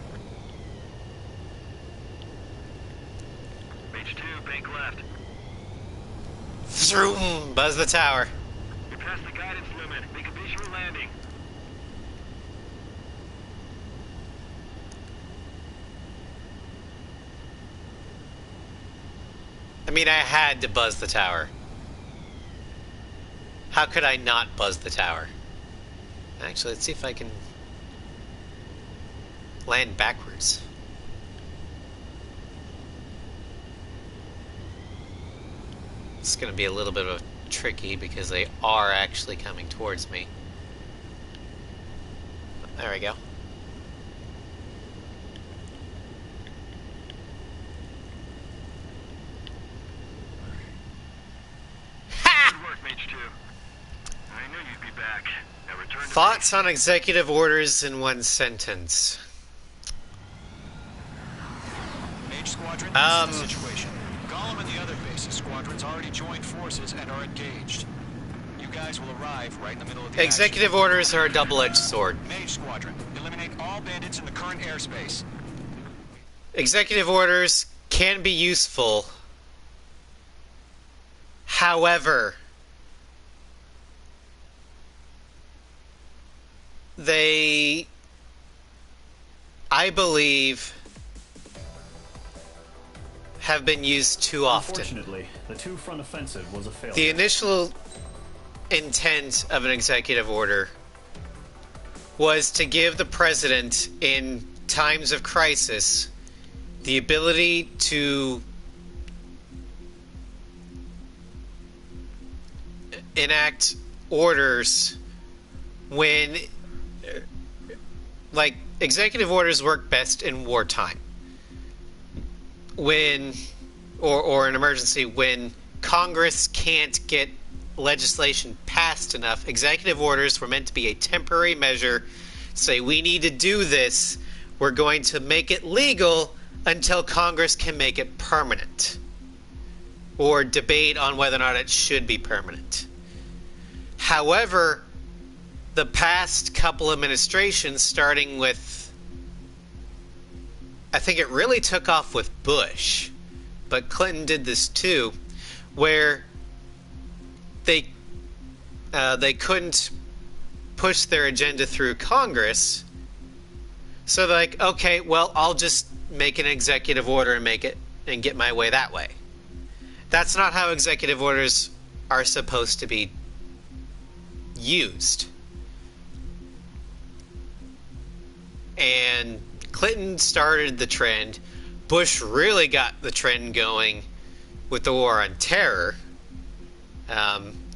Speaker 4: H2, bank left.
Speaker 1: Vroom, buzz the tower.
Speaker 4: You're past the guidance limit. Make a visual landing.
Speaker 1: I mean, I had to buzz the tower. How could I not buzz the tower? Actually, let's see if I can land backwards. It's going to be a little bit of tricky because they are actually coming towards me. There we go.
Speaker 4: Good work, H2. I knew you'd be back. Now return to
Speaker 1: Thoughts on executive orders in one sentence.
Speaker 3: Mage Squadron, this is the situation. Gollum and the other bases squadrons already joined forces and are engaged. You guys will arrive right in the middle of the
Speaker 1: Executive orders are a double-edged sword.
Speaker 3: action. Mage Squadron, eliminate all bandits in the current airspace.
Speaker 1: Executive orders can be useful. However, they, I believe, have been used too often.
Speaker 2: Unfortunately, the two-front offensive was a failure.
Speaker 1: The initial intent of an executive order was to give the president, in times of crisis, the ability to enact orders when, like, executive orders work best in wartime. When, or an emergency, when Congress can't get legislation passed enough, executive orders were meant to be a temporary measure. Say, we need to do this, we're going to make it legal until Congress can make it permanent, or debate on whether or not it should be permanent. However, the past couple administrations, starting with I think it really took off with Bush, but Clinton did this too, where they couldn't push their agenda through Congress, so they're like, okay, well, I'll just make an executive order and make it and get my way that way. That's not how executive orders are supposed to be used. And Clinton started the trend. Bush really got the trend going with the war on terror.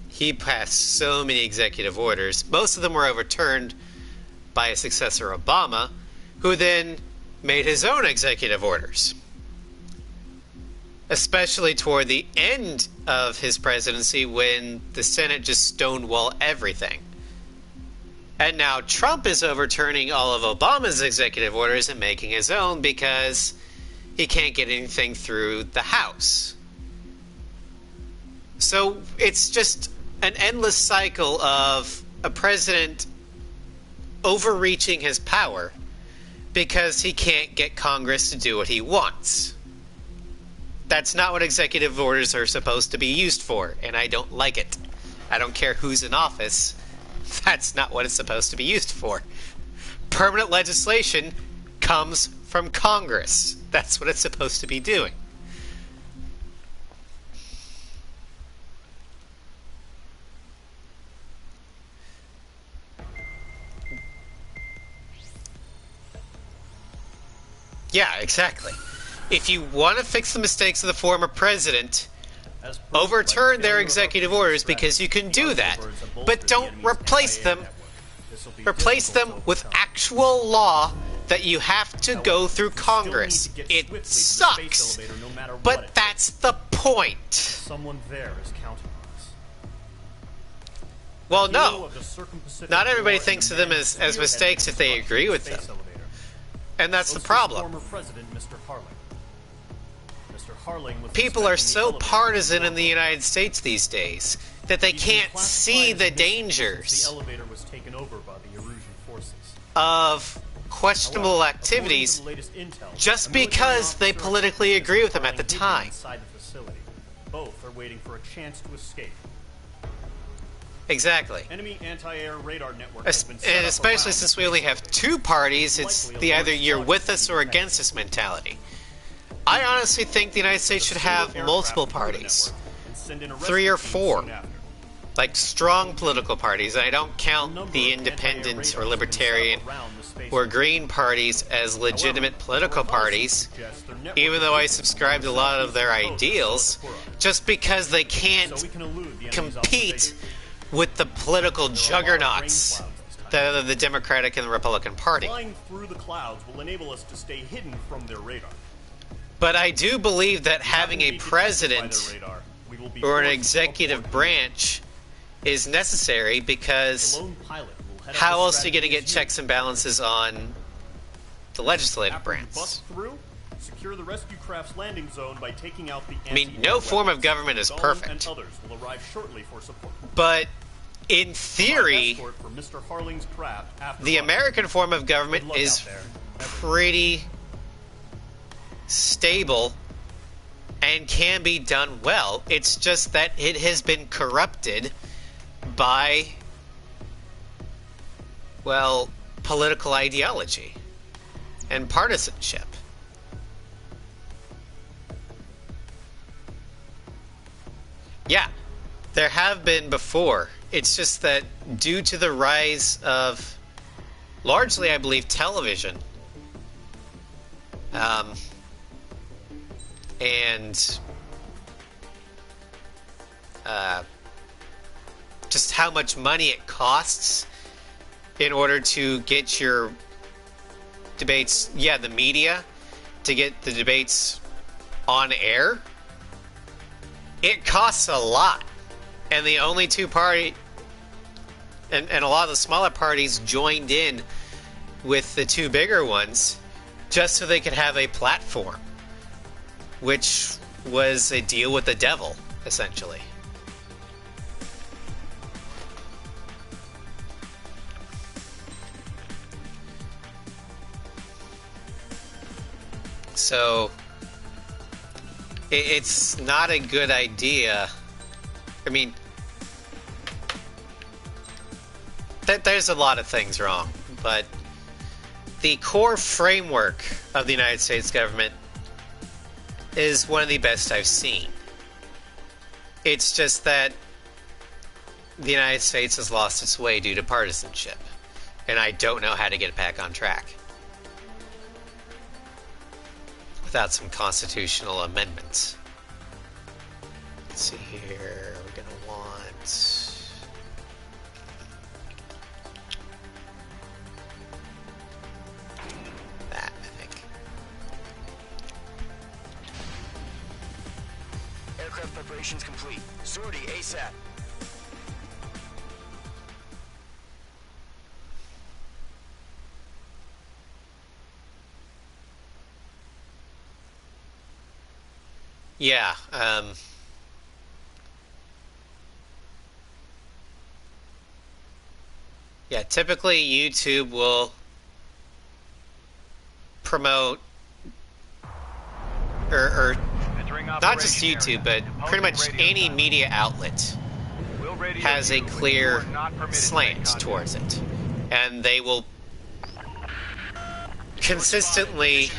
Speaker 1: He passed so many executive orders. Most of them were overturned by his successor, Obama, who then made his own executive orders. Especially toward the end of his presidency, when the Senate just stonewalled everything. And now Trump is overturning all of Obama's executive orders and making his own because he can't get anything through the House. So it's just an endless cycle of a president overreaching his power because he can't get Congress to do what he wants. That's not what executive orders are supposed to be used for, and I don't like it. I don't care who's in office. That's not what it's supposed to be used for. Permanent legislation comes from Congress. That's what it's supposed to be doing. Yeah, exactly. If you want to fix the mistakes of the former president, overturn their executive orders, because you can do that. But don't replace them. Replace them with actual law that you have to go through Congress. It sucks, but that's the point.
Speaker 2: Someone there is counting on us.
Speaker 1: Well, no. Not everybody thinks of them as mistakes if they agree with them. And that's the problem.
Speaker 2: Former President Mr. Harling. Mr. Harling was
Speaker 1: People are so partisan in the United States these days that they can't see the dangers
Speaker 2: the elevator was taken over by the Erusian forces
Speaker 1: of questionable activities just because they politically agree with them at the time.
Speaker 2: Inside the facility. Both are waiting for a chance to escape.
Speaker 1: Exactly.
Speaker 2: Enemy anti-air radar network
Speaker 1: And especially since we only have two parties, it's the either you're with us or against us mentality. I honestly think the United States should have multiple parties. 3 or 4. Like strong political parties. I don't count the independent or libertarian or green parties as legitimate political parties, even though I subscribe to a lot of their ideals, just because they can't compete with the political juggernauts that are the Democratic and the Republican Party.
Speaker 2: Flying through the clouds will enable us to stay hidden from their radar.
Speaker 1: But I do believe that having a president or an executive branch is necessary, because how else are you going to get checks and balances on the legislative branch?
Speaker 2: Secure the rescue craft's landing zone by taking out the
Speaker 1: I mean, no form of government is perfect.
Speaker 2: Others will arrive shortly for support.
Speaker 1: But in theory, the American form of government is pretty stable and can be done well. It's just that it has been corrupted by, well, political ideology and partisanship. Yeah, there have been before. It's just that due to the rise of, largely, I believe, television, and just how much money it costs in order to get your debates, the media, to get the debates on air, it costs a lot. And the only two party, and a lot of the smaller parties joined in with the two bigger ones just so they could have a platform, which was a deal with the devil, essentially. So it's not a good idea. I mean, there's a lot of things wrong, but the core framework of the United States government is one of the best I've seen. It's just that the United States has lost its way due to partisanship, and I don't know how to get it back on track without some constitutional amendments. Let's see here, we're going to want... that, I think.
Speaker 5: Aircraft preparations complete. Sortie ASAP.
Speaker 1: Yeah, yeah, typically YouTube will promote, or not just YouTube, but pretty much any media outlet has a clear slant towards it. And they will consistently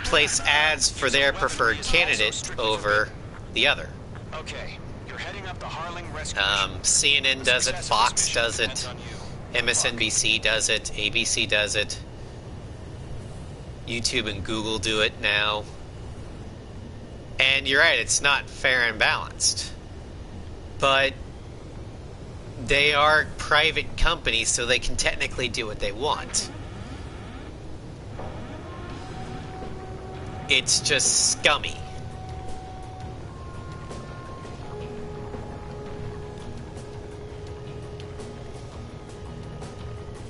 Speaker 1: place ads for their preferred candidate over the other.
Speaker 5: Okay, you're heading up the Harling Rescue.
Speaker 1: CNN does it, Fox does it, MSNBC does it, ABC does it, YouTube and Google do it now. And you're right, it's not fair and balanced. But they are private companies, so they can technically do what they want. It's just scummy.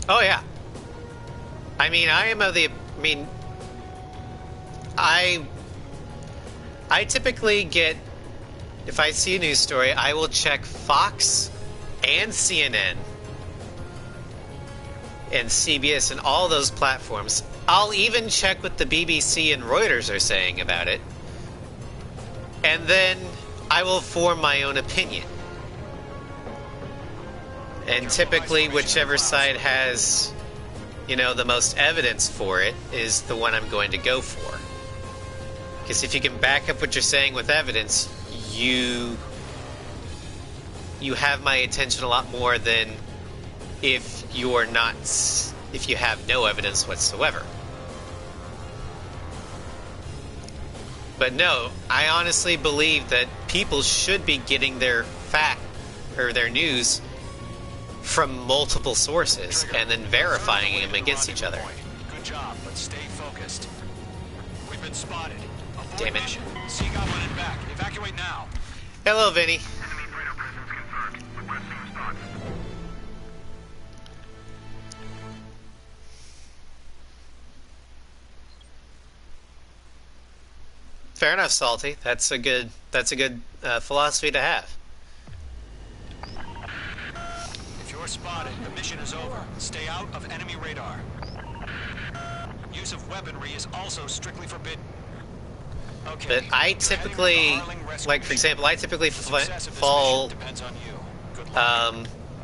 Speaker 1: Oh yeah. I mean, I typically get, if I see a news story, I will check Fox and CNN and CBS and all those platforms. I'll even check what the BBC and Reuters are saying about it. And then I will form my own opinion. And typically, whichever side has, you know, the most evidence for it is the one I'm going to go for. Because if you can back up what you're saying with evidence, you have my attention a lot more than if you have no evidence whatsoever. But no, I honestly believe that people should be getting their their news from multiple sources and then verifying them against each other.
Speaker 3: Good job, but stay focused. We've been spotted.
Speaker 1: Damn it.
Speaker 3: See Goblin in back. Evacuate now.
Speaker 1: Hello, Vinny.
Speaker 4: Enemy radar presence confirmed. Requesting response.
Speaker 1: Fair enough, Salty. That's a good philosophy to have.
Speaker 3: If you're spotted, the mission is over. Stay out of enemy radar. Use of weaponry is also strictly forbidden. Okay.
Speaker 1: But I typically, like for example, I typically fall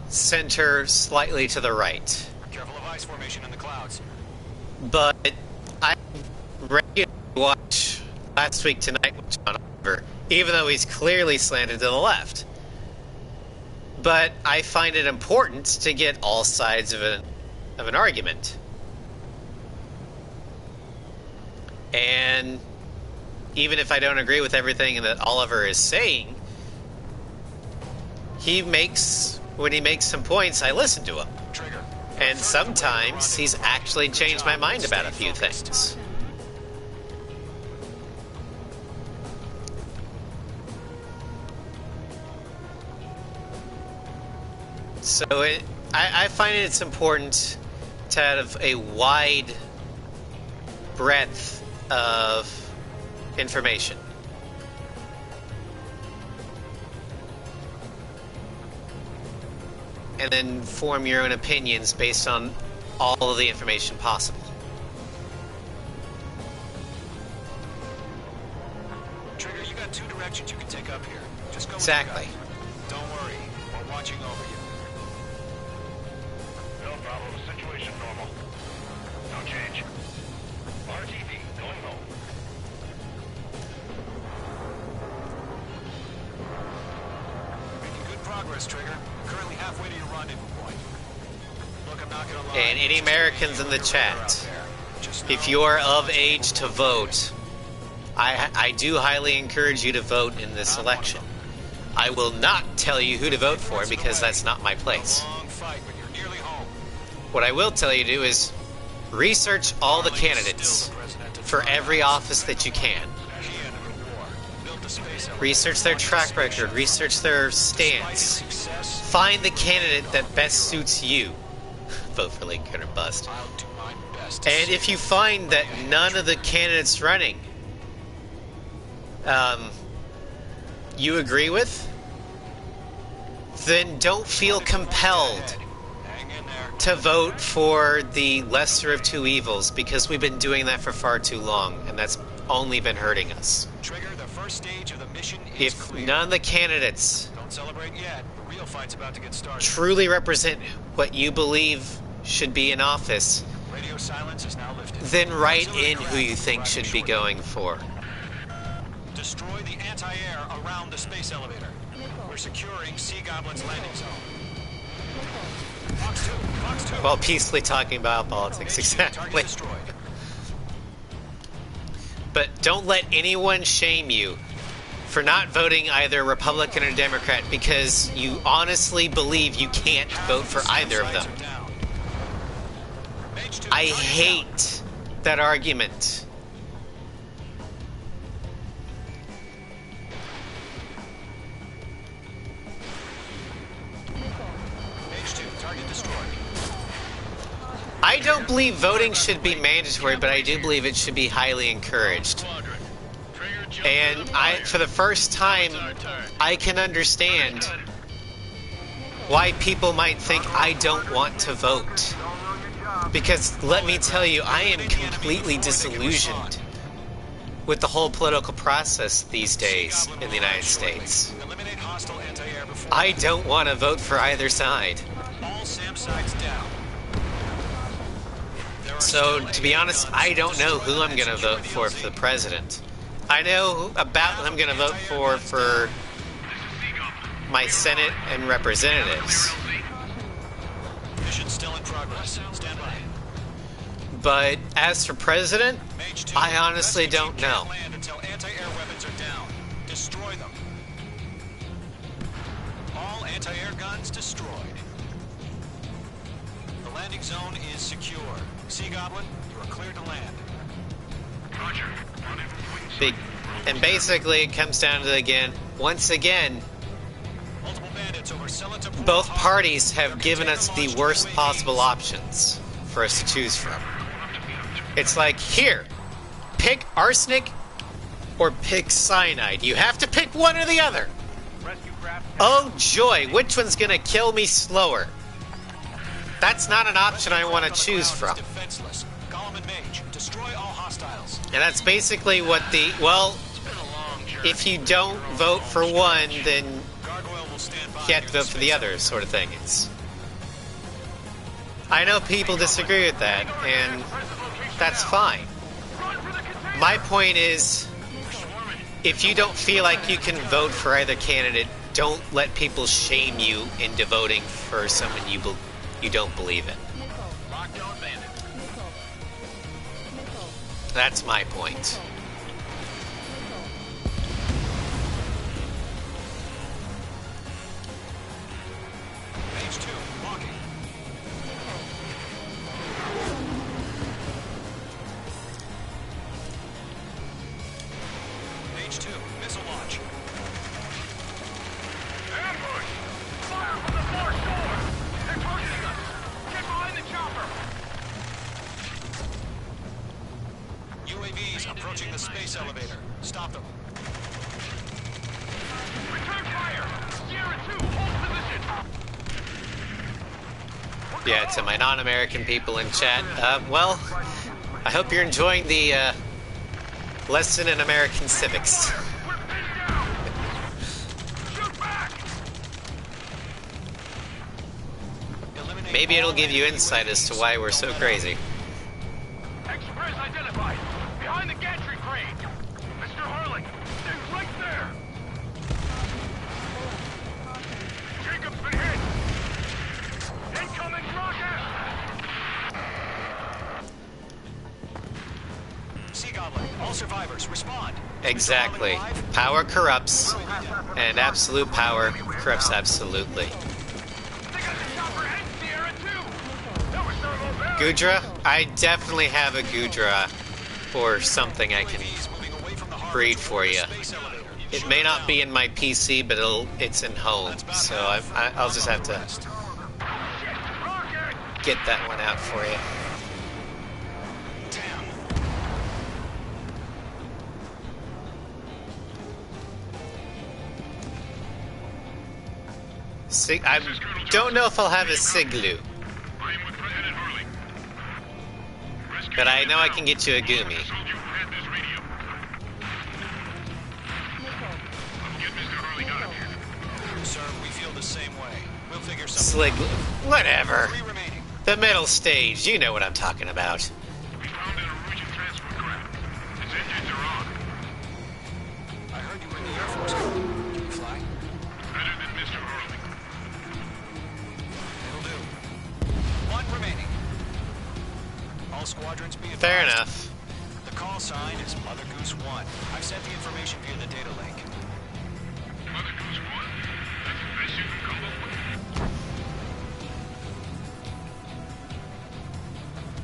Speaker 1: center slightly to the right.
Speaker 3: Careful of ice formation in the clouds.
Speaker 1: But I regularly watch Last Week Tonight with John Oliver, even though he's clearly slanted to the left. But I find it important to get all sides of an argument. And even if I don't agree with everything that Oliver is saying, when he makes some points, I listen to him. And sometimes he's actually changed my mind about a few things. So I find it's important to have a wide breadth of information. And then form your own opinions based on all of the information possible.
Speaker 3: got two directions you can take up here. Just go
Speaker 1: Exactly.
Speaker 3: with your gut. Don't worry, we're watching over you.
Speaker 7: No problem. Situation normal. No change. RTV going home.
Speaker 3: Making good progress, Trigger. Currently halfway to your rendezvous point. Look, I'm not gonna lie.
Speaker 1: And any Americans in the chat, if you are of age to vote, I do highly encourage you to vote in this election. I will not tell you who to vote for because that's not my place. What I will tell you to do is research all the candidates for every office that you can. Research their track record, research their stance. Find the candidate that best suits you. Vote for Lincoln or bust. And if you find that none of the candidates running you agree with, then don't feel compelled to vote for the lesser of two evils, because we've been doing that for far too long, and that's only been hurting us.
Speaker 3: Trigger, the first stage of the mission is
Speaker 1: If
Speaker 3: clear.
Speaker 1: none of the candidates
Speaker 3: Don't celebrate yet. The real fight's about to get started.
Speaker 1: truly represent what you believe should be in office,
Speaker 3: Radio silence is now lifted.
Speaker 1: then write
Speaker 3: Auxiliary
Speaker 1: in who
Speaker 3: craft
Speaker 1: you think
Speaker 3: arriving
Speaker 1: should be
Speaker 3: shortly.
Speaker 1: going for.
Speaker 3: Destroy the anti-air around the space elevator. We're securing Sea Goblin's landing zone. Fox 2, Fox 2.
Speaker 1: While peacefully talking about politics,
Speaker 3: Target
Speaker 1: exactly.
Speaker 3: destroyed.
Speaker 1: But don't let anyone shame you for not voting either Republican or Democrat because you honestly believe you can't vote for either of them.
Speaker 3: Sides are down. Mage 2,
Speaker 1: I
Speaker 3: target
Speaker 1: hate that argument.
Speaker 3: down. Mage 2, target destroyed.
Speaker 1: I don't believe voting should be mandatory, but I do believe it should be highly encouraged.
Speaker 7: Squadron. Trigger jump
Speaker 1: And
Speaker 7: to the
Speaker 1: I,
Speaker 7: fire.
Speaker 1: for the first time,
Speaker 7: It's our turn.
Speaker 1: I can understand why people might think I don't want to vote. Because let me tell you, I am completely disillusioned with the whole political process these days in the United States.
Speaker 3: Eliminate hostile anti-air before
Speaker 1: I don't want to vote for either side.
Speaker 3: all SAM sides down. There are
Speaker 1: So,
Speaker 3: still
Speaker 1: to be
Speaker 3: 8
Speaker 1: honest,
Speaker 3: guns
Speaker 1: I don't know
Speaker 3: destroy
Speaker 1: who I'm
Speaker 3: and
Speaker 1: going to
Speaker 3: secure
Speaker 1: vote
Speaker 3: the
Speaker 1: for
Speaker 3: LZ.
Speaker 1: the president. I know about who I'm going to vote for my Senate and representatives.
Speaker 3: Mission still in progress. Stand by.
Speaker 1: But as for president,
Speaker 3: Mage 2,
Speaker 1: I honestly
Speaker 3: rescue
Speaker 1: don't
Speaker 3: team can't
Speaker 1: know.
Speaker 3: land until anti-air weapons are down. Destroy them. All anti-air guns destroyed. The landing zone is secure. Sea Goblin, you are cleared to land.
Speaker 7: Roger. Rendezvous point
Speaker 1: Big, and basically it comes down to, again, once again,
Speaker 3: Multiple bandits over Celator Port
Speaker 1: both
Speaker 3: Harbor.
Speaker 1: parties have
Speaker 3: They're
Speaker 1: given us
Speaker 3: continuing
Speaker 1: the
Speaker 3: to launch
Speaker 1: worst
Speaker 3: UAVs.
Speaker 1: possible options for us to choose from. It's like, here, pick arsenic or pick cyanide. You have to pick one or the other.
Speaker 6: Rescue craft.
Speaker 1: Oh joy, which one's gonna kill me slower? That's not an option I want to choose from.
Speaker 3: Defenseless. Golem and Mage, destroy all hostiles.
Speaker 1: And that's basically what the, well, if you don't vote for one, then
Speaker 3: Gargoyle will stand by.
Speaker 1: you have to vote for the other, sort of thing. It's, I know people disagree with that, and that's fine. My point is, if you don't feel like you can vote for either candidate, don't let people shame you into voting for someone you don't believe in.
Speaker 7: Lockdown bandit.
Speaker 1: That's my point.
Speaker 3: Mage 2, walking. Mage 2, missile launch.
Speaker 6: Ambush! Fire from the far shore! They're targeting us! Get behind the chopper!
Speaker 3: UAVs approaching the space elevator. Stop them.
Speaker 6: Return fire! Sierra 2, hold position!
Speaker 1: Yeah, to my non-American people in chat, well, I hope you're enjoying the lesson in American civics.
Speaker 6: We're pinned down!
Speaker 1: Maybe it'll give you insight as to why we're so crazy.
Speaker 6: Express identified. Behind the gantry crane. Mr. Harling, stay right there. Jacob's been hit. Incoming rocket.
Speaker 3: Sea Goblin, all survivors, respond.
Speaker 1: Exactly. Power corrupts, and absolute power corrupts absolutely.
Speaker 6: They got the chopper and Sierra too. That was thermal barrier.
Speaker 1: Gudra? I definitely have a Gudra or something I can breed for you. It may not be in my PC, but it's in home, so I'll just have to get that one out for you. I don't know if I'll have a Siglu, but I know I can get you a Gumi.
Speaker 3: Sir, we feel the same way. We'll figure something
Speaker 1: Sliglu, whatever.
Speaker 3: 3 remaining.
Speaker 1: The middle stage, you know what I'm talking about.
Speaker 7: We found an Norwegian transport craft. Its engines are on.
Speaker 3: I heard you were in the Air Force. Can you fly?
Speaker 7: Better than Mr. Hurley.
Speaker 3: It'll do. 1 remaining. All squadrons be advised.
Speaker 1: Fair enough.
Speaker 3: The call sign is Mother Goose 1. I've sent the information via the data link.
Speaker 7: Mother Goose 1? That's the best you can come up with?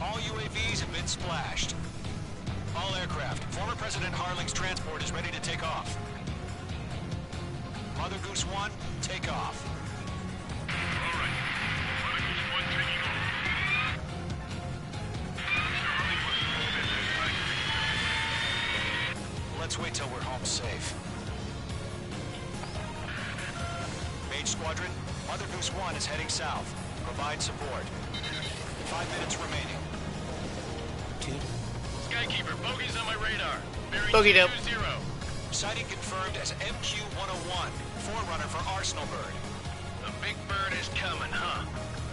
Speaker 3: All UAVs have been splashed. All aircraft. Former President Harling's transport is ready to take off. Mother Goose 1, take off.
Speaker 7: All right. Mother Goose 1 taking off. Mr. Hurley must have said that.
Speaker 3: Let's wait till we're home safe. Mage Squadron, Mother Goose 1 is heading south. Provide support. 5 minutes remaining.
Speaker 7: Skykeeper, bogey's on my radar. Bearing
Speaker 1: Bogey dope.
Speaker 7: 220.
Speaker 3: Sighting confirmed as MQ-101, forerunner for Arsenal Bird.
Speaker 7: The big bird is coming, huh?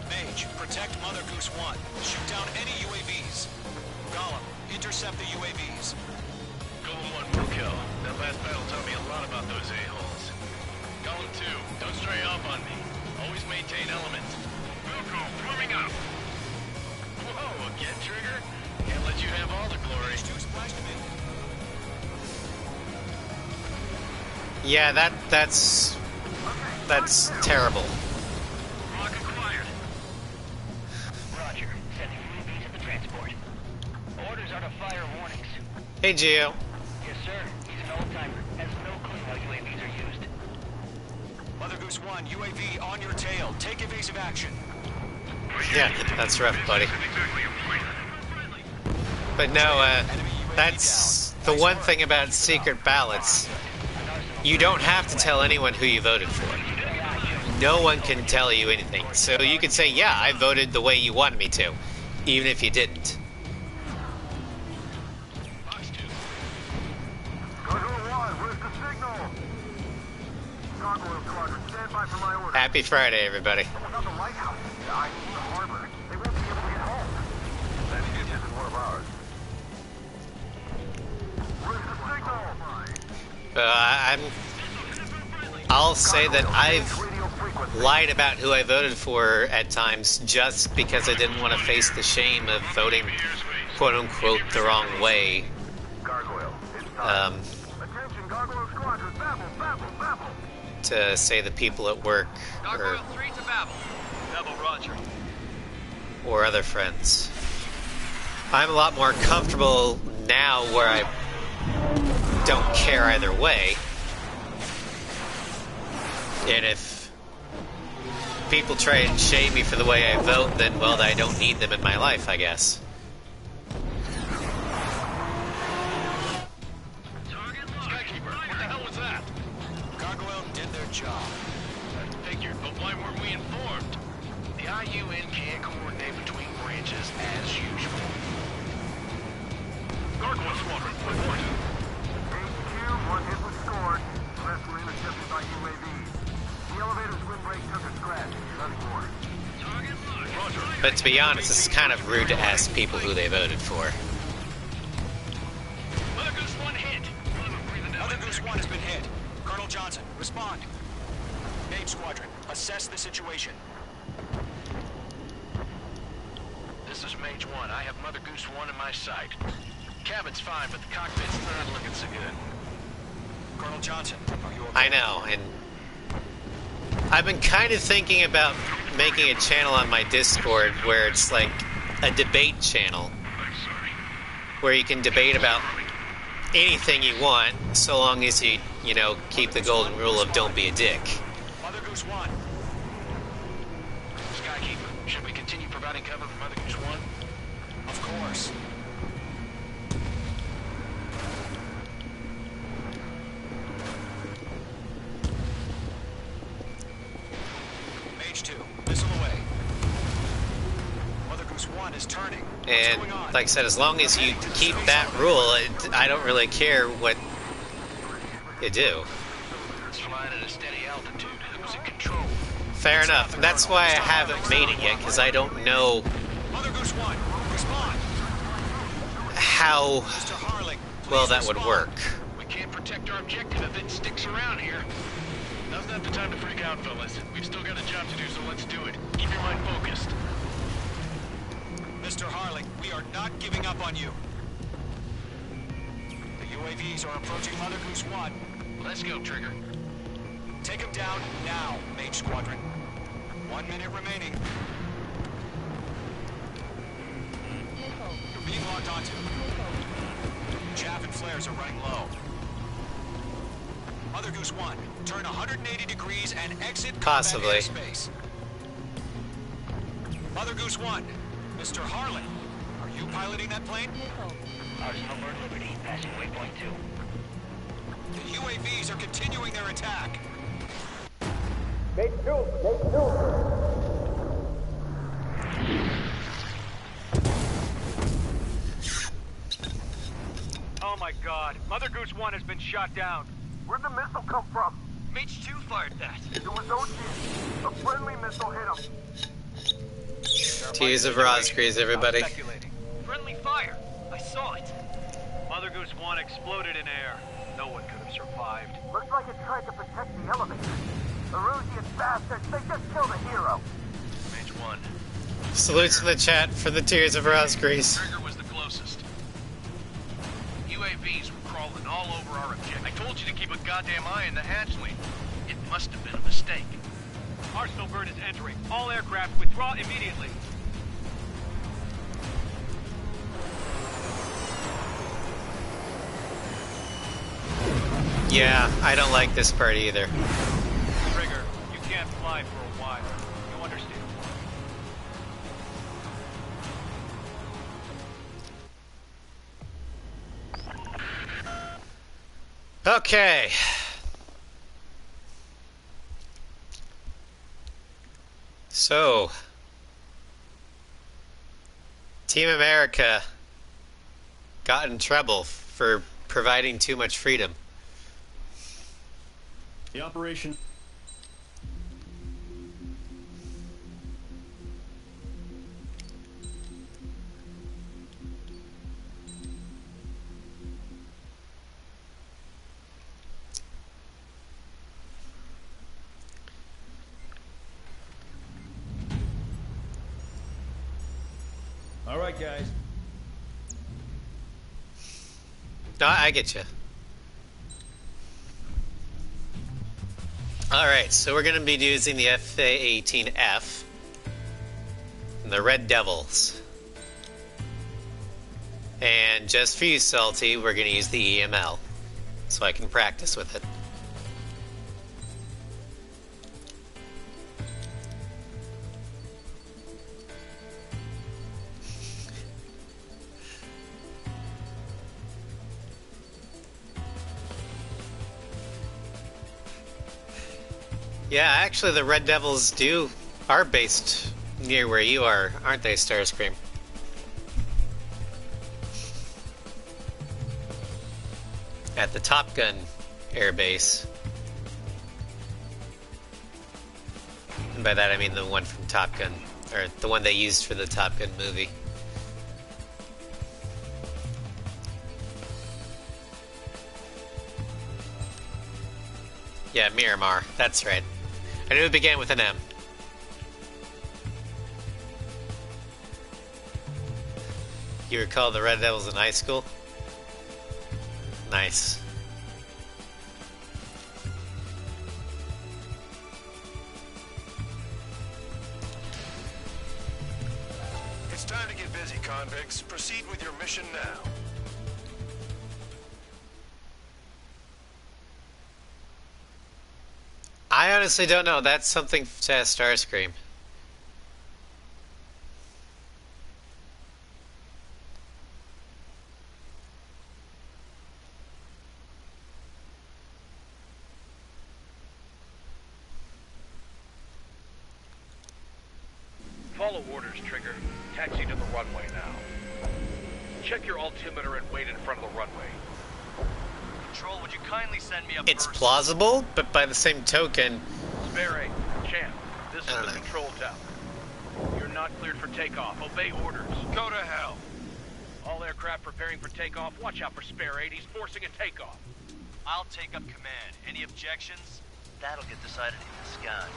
Speaker 3: Mage, protect Mother Goose 1. Shoot down any UAVs. Gollum, intercept the UAVs.
Speaker 7: Golem 1 will kill. That last battle taught me a lot about those a-holes. Golem 2, don't stray off on me. Always maintain element. Wilco, warming up. Whoa, again, Trigger? Can't let you have all the glory.
Speaker 3: Splashed him in.
Speaker 1: Yeah, that's terrible.
Speaker 7: Lock acquired.
Speaker 6: Roger. Sending UAVs at the transport. Orders are to fire warnings.
Speaker 1: Hey, Geo.
Speaker 6: Yes, sir. He's an old-timer. Has no clue how UAVs are used.
Speaker 3: Mother Goose 1, UAV on your tail. Take evasive action.
Speaker 1: Yeah, that's rough, buddy. But no, that's the one thing about secret ballots. You don't have to tell anyone who you voted for. No one can tell you anything. So you can say, yeah, I voted the way you wanted me to, even if you didn't. Happy Friday, everybody.
Speaker 4: Without the lighthouse, the ID, the harbor, they won't be able to get home. That isn't one of ours. Where's the signal?
Speaker 1: I'll say that I've lied about who I voted for at times just because I didn't want to face the shame of voting, quote unquote, the wrong way.
Speaker 4: Gargoyle, it's time. Attention, Gargoyle Squadron, babble.
Speaker 1: To say the people at work
Speaker 6: Gargoyle 3 to Babel. Babel, roger.
Speaker 1: or other friends. I'm a lot more comfortable now where I don't care either way. And if people try and shame me for the way I vote, then, well, I don't need them in my life, I guess.
Speaker 7: Skykeeper, what the hell was that?
Speaker 3: Gargoyle did their job.
Speaker 7: Figured, but why weren't we informed?
Speaker 8: The IUN can't coordinate between branches as usual.
Speaker 7: Gargoyle Squadron, report.
Speaker 4: HQ, 1 hit was scored. The rest were intercepted by UAVs. The elevator's windbreak took a scratch. Nothing more.
Speaker 7: Target locked.
Speaker 1: But to be honest, it's kind of rude to ask people who they voted for.
Speaker 8: Mother Goose 1 hit.
Speaker 3: Mother Goose 1 has been hit. Colonel Johnson, respond. Mage Squadron, assess the situation.
Speaker 8: This is Mage 1. I have Mother Goose 1 in my sight. Cabin's fine, but the cockpit's not looking so good.
Speaker 3: Colonel Johnson, are you okay?
Speaker 1: I know, and I've been kind of thinking about making a channel on my Discord where it's like a debate channel where you can debate about anything you want so long as you know, keep the golden rule of don't be a dick.
Speaker 3: Mother Goose 1.
Speaker 8: Skykeeper, should we continue providing cover for Mother Goose 1?
Speaker 3: Of course. Mage 2, missile away. Mother Goose 1 is turning. What's
Speaker 1: And
Speaker 3: going on?
Speaker 1: like I said, as long as you keep that rule, I don't really care what you do.
Speaker 8: It's flying at a steady altitude. Who's in control?
Speaker 1: Fair enough. And that's why I haven't made it yet, because I don't know
Speaker 3: Mother Goose 1, respond.
Speaker 1: how
Speaker 3: Mr. Harling,
Speaker 1: well
Speaker 3: please
Speaker 1: that would
Speaker 3: respond.
Speaker 1: work.
Speaker 8: We can't protect our objective if it sticks around here. Now's not the time to freak out, fellas. We've still got a job to do, so let's do it. Keep your mind focused.
Speaker 3: Mr. Harling, we are not giving up on you. The UAVs are approaching Mother Goose 1.
Speaker 8: Let's go, Trigger.
Speaker 3: Take them down now, Mage Squadron. 1 minute remaining. You're being locked onto. Chaff and flares are running low. Mother Goose 1, turn 180 degrees and exit
Speaker 1: Possibly.
Speaker 3: combat airspace. Mother Goose 1, Mr. Harlan, are you piloting that plane?
Speaker 5: Arsenal Bird Liberty, passing waypoint 2.
Speaker 3: The UAVs are continuing their attack.
Speaker 6: Oh my god, Mother Goose 1 has been shot down.
Speaker 4: Where'd the missile come from?
Speaker 6: Mage 2 fired that.
Speaker 4: It was OG. A friendly missile hit him.
Speaker 1: Tears of Rosgreaves, everybody.
Speaker 6: Stop speculating. Friendly fire. I saw it. Mother Goose 1 exploded in air. No one could have survived.
Speaker 4: Looks like it tried to protect the elevator. Erusian bastards, they just killed a hero.
Speaker 7: Mage 1.
Speaker 1: Salutes in the chat for the Tears of Rosgreaves.
Speaker 7: Trigger was the closest. UAVs were crawling all over our objective. I told you to keep a goddamn eye on the hatchling. It must have been a mistake.
Speaker 6: Arsenal Bird is entering. All aircraft withdraw immediately.
Speaker 1: Yeah, I don't like this part either.
Speaker 6: Trigger, you can't fly for a while. You understand?
Speaker 1: Okay. So, Team America got in trouble for providing too much freedom.
Speaker 2: The operation... All right, guys.
Speaker 1: No, I get you. Alright, so we're going to be using the FA-18F and the Red Devils. And just for you, Salty, we're going to use the EML so I can practice with it. Yeah, actually the Red Devils are based near where you are, aren't they, Starscream? At the Top Gun Air Base. And by that I mean the one from Top Gun Or the one they used for the Top Gun movie. Yeah, Miramar. That's right. I knew it began with an M. You recall the Red Devils in high school? Nice.
Speaker 3: It's time to get busy, convicts. Proceed with your mission now.
Speaker 1: I honestly don't know. That's something to ask Starscream.
Speaker 6: Follow orders, Trigger. Taxi to the runway now. Check your altimeter and wait in front of the runway.
Speaker 2: Control, would you kindly send me a
Speaker 1: It's
Speaker 2: person?
Speaker 1: plausible, but by the same token...
Speaker 6: Spare 8, Champ. This is the control tower. You're not cleared for takeoff. Obey orders.
Speaker 3: Go to hell.
Speaker 6: All aircraft preparing for takeoff. Watch out for Spare 8. He's forcing a takeoff.
Speaker 2: I'll take up command. Any objections? That'll get decided in the skies.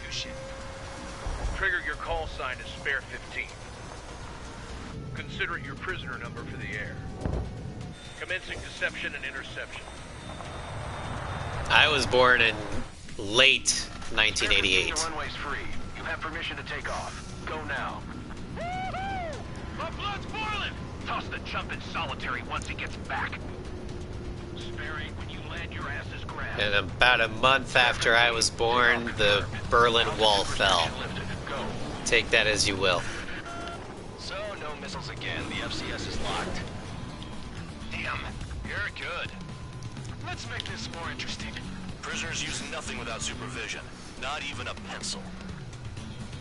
Speaker 2: Touche.
Speaker 6: Trigger, your call sign is Spare 15. Consider it your prisoner number for the air. Commencing deception and interception.
Speaker 1: I was born in late 1988.
Speaker 3: The runway's free. You have permission to take off. Go now.
Speaker 8: My blood's boiling! Toss the chump in solitary once he gets back. Spare 8, when you land, your ass is grabbed.
Speaker 1: And about a month after I was born, the Berlin Wall fell.
Speaker 3: Go.
Speaker 1: Take that as you will.
Speaker 3: So, no missiles again. The FCS is locked.
Speaker 8: Damn, you're good.
Speaker 3: Let's make this more interesting. Prisoners use nothing without supervision. Not even a pencil.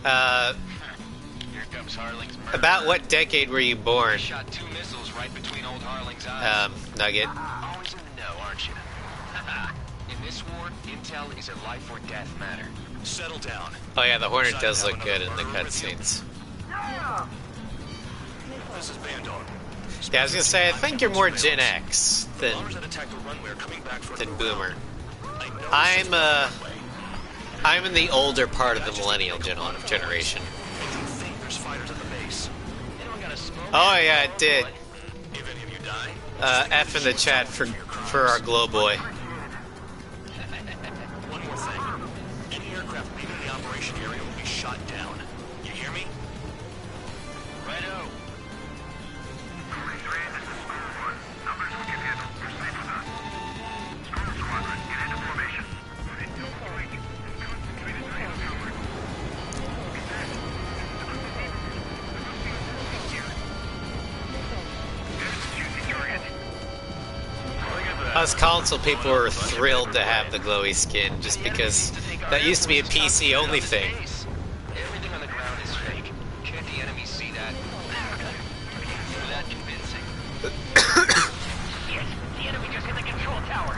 Speaker 8: Here comes Harling's murder.
Speaker 1: About what decade were you born,
Speaker 8: Shot 2 missiles right between old Harling's eyes.
Speaker 1: Nugget?
Speaker 8: Always in the know, aren't you? In this war, intel is a life or death matter.
Speaker 3: Settle down.
Speaker 1: Oh yeah, the Hornet does look good in the cutscenes.
Speaker 3: This is Bandor.
Speaker 1: Yeah, I was gonna say, I think you're more Gen X than
Speaker 3: Bombers that attacked the runway are coming back for another
Speaker 1: Boomer.
Speaker 3: round.
Speaker 1: I'm in the older part of the Millennial generation.
Speaker 3: There's fighters at the base.
Speaker 8: Anyone got a smoke?
Speaker 1: Oh yeah, it did.
Speaker 3: If any of you die,
Speaker 1: F in the chat for our glow boy.
Speaker 3: one more thing. Any aircraft leaving the operation area will be shot down. You hear me?
Speaker 8: Righto.
Speaker 4: Numbers we can handle. You're safe with us. Storm Squadron, get into formation.
Speaker 1: Us console people were thrilled to have the glowy skin, just because that used to be a PC only thing.
Speaker 8: Everything on the ground is fake. Can't the enemy see that? That convincing.
Speaker 6: Yes, the enemy just hit the control tower.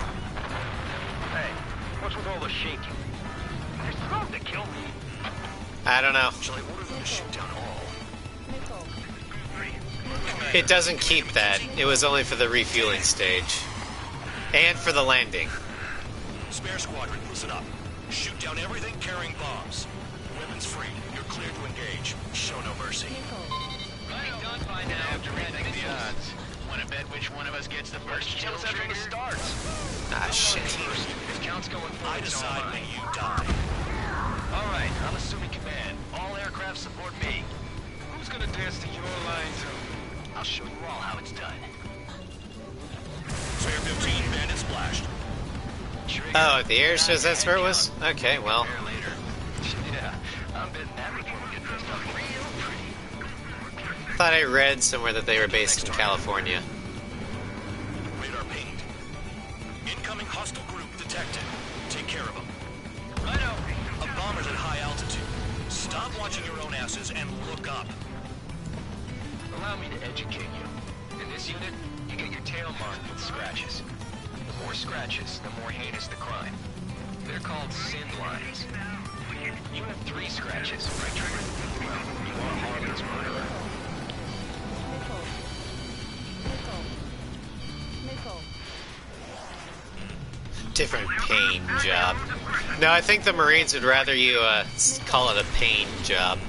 Speaker 6: Hey, what's with all the shaking? They're supposed to kill me.
Speaker 1: I don't know.
Speaker 3: Shall I order them to shoot down all?
Speaker 1: It doesn't keep that. It was only for the refueling stage. And for the landing.
Speaker 3: Spare squadron, listen up. Shoot down everything carrying bombs. Weapons free. You're cleared to engage. Show no mercy.
Speaker 8: Right done by now. Have to rethink the odds. Want to bet which one of us gets the first kill
Speaker 3: Kills after the
Speaker 8: trigger?
Speaker 3: start.
Speaker 1: Ah, shit.
Speaker 8: If count's going for
Speaker 3: I
Speaker 8: it's all
Speaker 3: decide
Speaker 8: mine.
Speaker 3: when you die.
Speaker 8: All right, I'm assuming command. All aircraft support me. Who's gonna dance to your lines? I'll show you all how it's done.
Speaker 3: Spare 15, bandit splashed.
Speaker 8: Trigger.
Speaker 1: Oh, at the air shows that's where it was? Okay, well.
Speaker 8: There later. Yeah, I'm betting that before we get dressed up real pretty.
Speaker 1: Thought I read somewhere that they were based in California.
Speaker 3: Radar pinged. Incoming hostile group detected. Take care of them.
Speaker 8: Righto.
Speaker 3: A bomber's at high altitude. Stop watching your own asses and look up.
Speaker 8: Allow me to educate you. In this unit, you get your tail marked with scratches. The more scratches, the more heinous the crime. They're called sin lines. You have 3 scratches, right, Trigger? Well, you are Harlan's murderer.
Speaker 1: Different pain job. No, I think the Marines would rather you call it a pain job.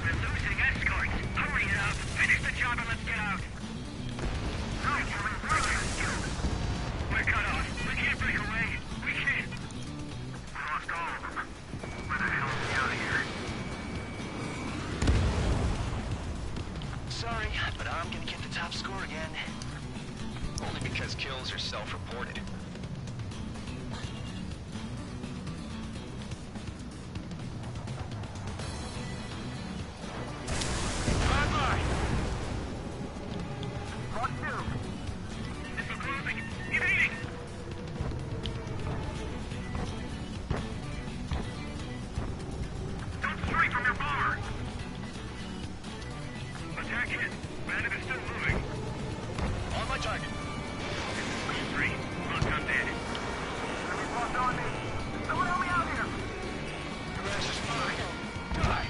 Speaker 6: We're losing escorts. Hurry it up. Finish the job and let's get out. We're cut off. We can't break away. We can't.
Speaker 4: Lost all of them. Where the hell are we out of here?
Speaker 8: Sorry, but I'm gonna get the top score again. Only because kills are self-reported.
Speaker 6: Bye-bye.
Speaker 4: Mark 2.
Speaker 6: This is closing. Evading.
Speaker 4: Don't stray from your bomber.
Speaker 6: Attack it. Bandit is still moving.
Speaker 2: On my target.
Speaker 6: 3. Lockdown bandit.
Speaker 4: Enemy boss on me. Someone help me out here.
Speaker 8: Die.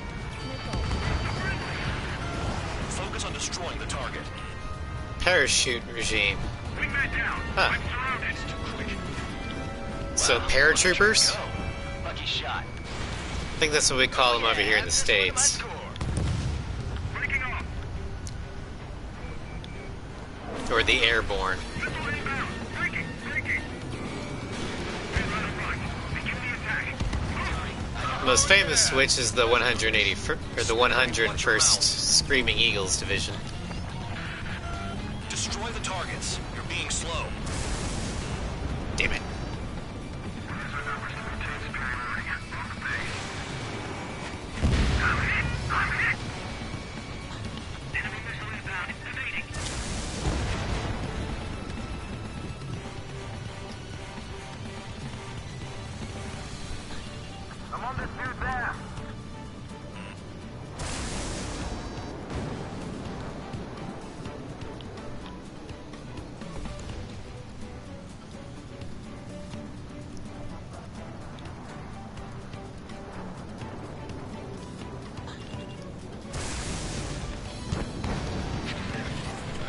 Speaker 2: Focus on destroying the target.
Speaker 1: Parachute regime.
Speaker 6: Wingman down.
Speaker 1: Huh.
Speaker 6: I'm surrounded.
Speaker 8: It's too quick.
Speaker 1: So
Speaker 8: Wow,
Speaker 1: paratroopers?
Speaker 8: go. Lucky shot.
Speaker 1: I think that's what we call them over here in the States.
Speaker 6: Breaking off.
Speaker 1: Or the airborne.
Speaker 6: Missile inbound. Breaking. Breaking. We're on a run. Begin the attack.
Speaker 1: The most famous switch is the 101st Screaming Eagles Division.
Speaker 2: Destroy the targets. You're being slow.
Speaker 1: Damn it.
Speaker 6: Enemy missile inbound. Evading.
Speaker 4: I'm on this dude's ass.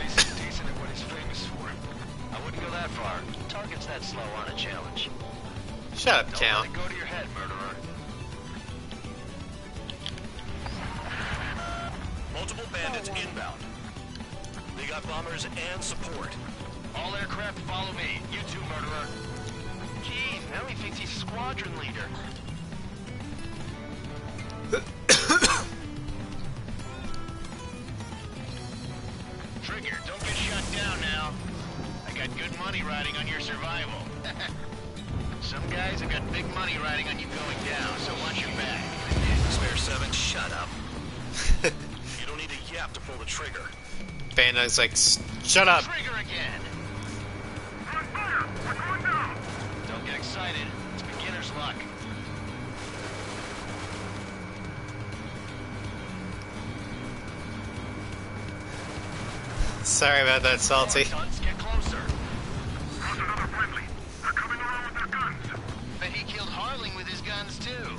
Speaker 8: He's decent at what he's famous for. I wouldn't go that far. Target's that slow on a challenge.
Speaker 1: Shut up,
Speaker 8: Don't
Speaker 1: Count.
Speaker 8: let it go to your head, murderer.
Speaker 2: Multiple bandits inbound. They got bombers and support.
Speaker 8: All aircraft follow me. You too, murderer. Jeez, now he thinks he's squadron leader. Trigger, don't get shut down now. I got good money riding on your survival. Some guys have got big money riding on you going down, so watch your back.
Speaker 2: Spare 7, shut up. You don't need a yap to pull the trigger.
Speaker 1: Bandung's like, shut up.
Speaker 8: Trigger again.
Speaker 4: On fire. We're going down.
Speaker 8: Don't get excited. It's beginner's luck.
Speaker 1: Sorry about that, Salty.
Speaker 8: Stunts, get closer.
Speaker 4: Lost another friendly. They're coming around with their guns.
Speaker 8: Bet he killed Harling with his guns, too.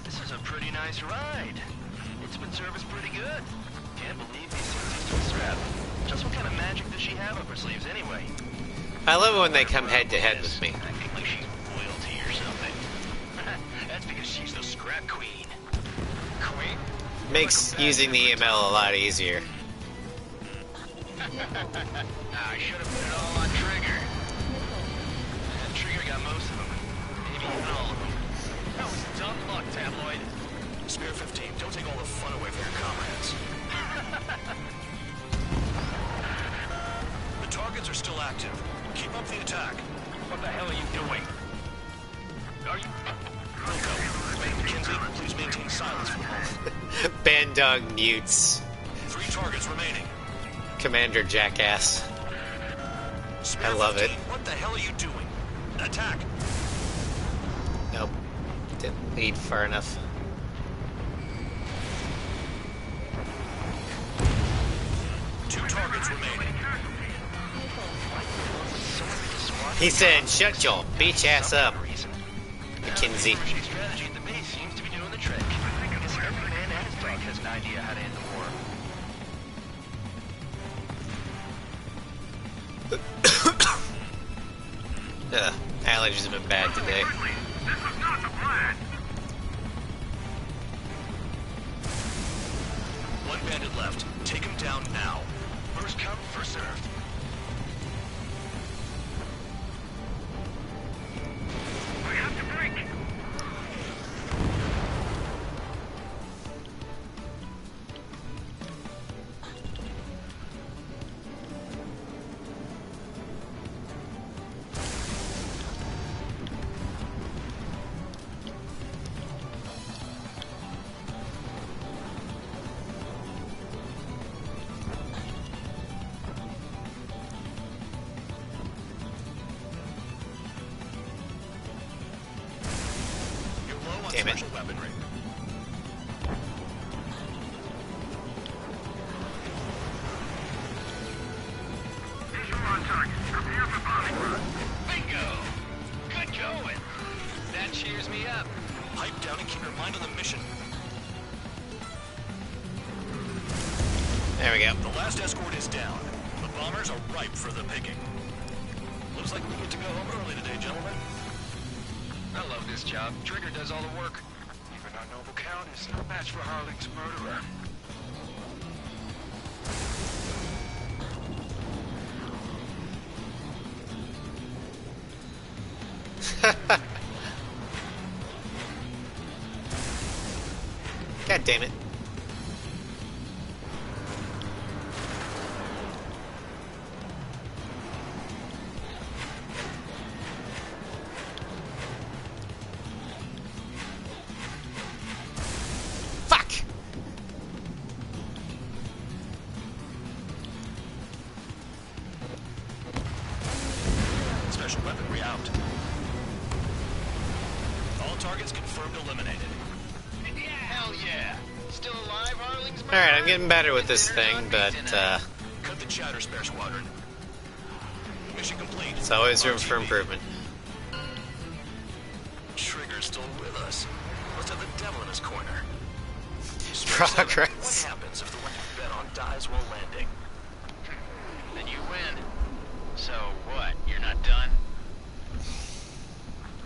Speaker 8: This is a pretty nice ride. It's been serviced pretty good. Can't believe these things used to strap. Just what kind of magic does she have up her sleeves, anyway?
Speaker 1: I love it when they come head to head with me.
Speaker 8: Acting like she's royalty or something. That's because she's the scrap queen. Queen?
Speaker 1: Makes using the email a lot easier.
Speaker 8: I should have put it all on Trigger. Trigger got most of them. Maybe even all of them. That was dumb luck, Tabloid.
Speaker 2: Spare 15, don't take all the fun away from your comrades. The targets are still active. Keep up the attack.
Speaker 8: What the hell are you doing? Are you...
Speaker 2: Wilco, Mackenzie, please maintain silence for the moment.
Speaker 1: Bandung mutes
Speaker 2: 3 targets remaining.
Speaker 1: Commander Jackass.
Speaker 2: Spare
Speaker 1: I love
Speaker 2: 15,
Speaker 1: it.
Speaker 2: What the hell are you doing? Attack!
Speaker 1: Nope. Didn't lead far enough.
Speaker 2: Two targets remaining.
Speaker 1: He said, shut your bitch ass up. Kinsey.
Speaker 8: Strategy at the base seems to be doing the trick. I guess every man and his dog has an idea how to end the war.
Speaker 1: Allergies have been bad today.
Speaker 4: This was not the plan.
Speaker 3: One bandit left. Take him down now. First come, first served.
Speaker 4: We have to break.
Speaker 1: Damn it.
Speaker 3: Special weaponry.
Speaker 4: Visual on target. Prepare for bombing run.
Speaker 8: Bingo! Good going. That cheers me up.
Speaker 3: Pipe down and keep your mind on the mission.
Speaker 1: There we go.
Speaker 3: The last escort is down. The bombers are ripe for the picking. Looks like we get to go home early today, gentlemen.
Speaker 8: I love this job. Trigger does all the work.
Speaker 3: Even our noble count is no match for Harling's murderer.
Speaker 1: God damn it. Fuck!
Speaker 3: Special weaponry out. All targets confirmed eliminated.
Speaker 8: Hell yeah. Still alive, Harling's murderer?
Speaker 1: Alright, I'm getting better with this thing, but
Speaker 3: Cut the chatter, Spare Squadron. Mission complete.
Speaker 1: it's always room for
Speaker 3: RTB.
Speaker 1: improvement.
Speaker 3: Trigger's still with us. Must have the devil in his corner.
Speaker 1: Progress.
Speaker 3: What happens if the one you bet on dies while landing?
Speaker 8: Then you win. So what? You're not done?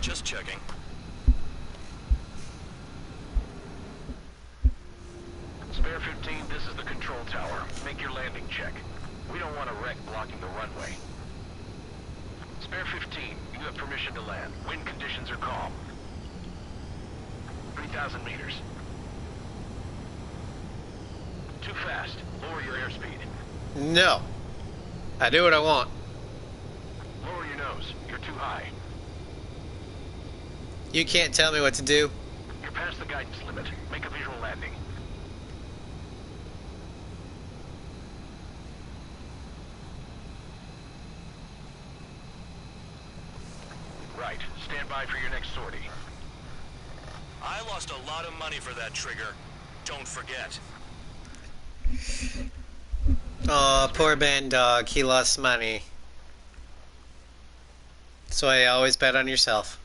Speaker 3: Just checking.
Speaker 4: Spare 15, this is the control tower. Make your landing check. We don't want a wreck blocking the runway. Spare 15, you have permission to land. Wind conditions are calm. 3,000 meters. Too fast. Lower your airspeed.
Speaker 1: No. I do what I want.
Speaker 4: Lower your nose. You're too high.
Speaker 1: You can't tell me what to do.
Speaker 4: You're past the guidance limit. Make a visual landing. Right. Stand by for your next sortie.
Speaker 3: I lost a lot of money for that Trigger. Don't forget.
Speaker 1: Aw, poor band dog. He lost money. That's why you always bet on yourself.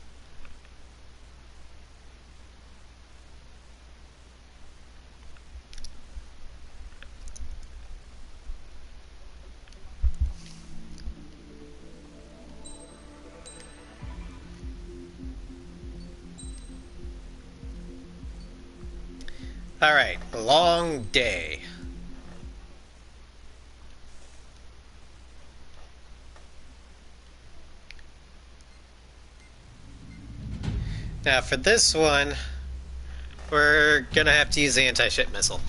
Speaker 1: Alright, long day. Now for this one, we're gonna have to use the anti-ship missile.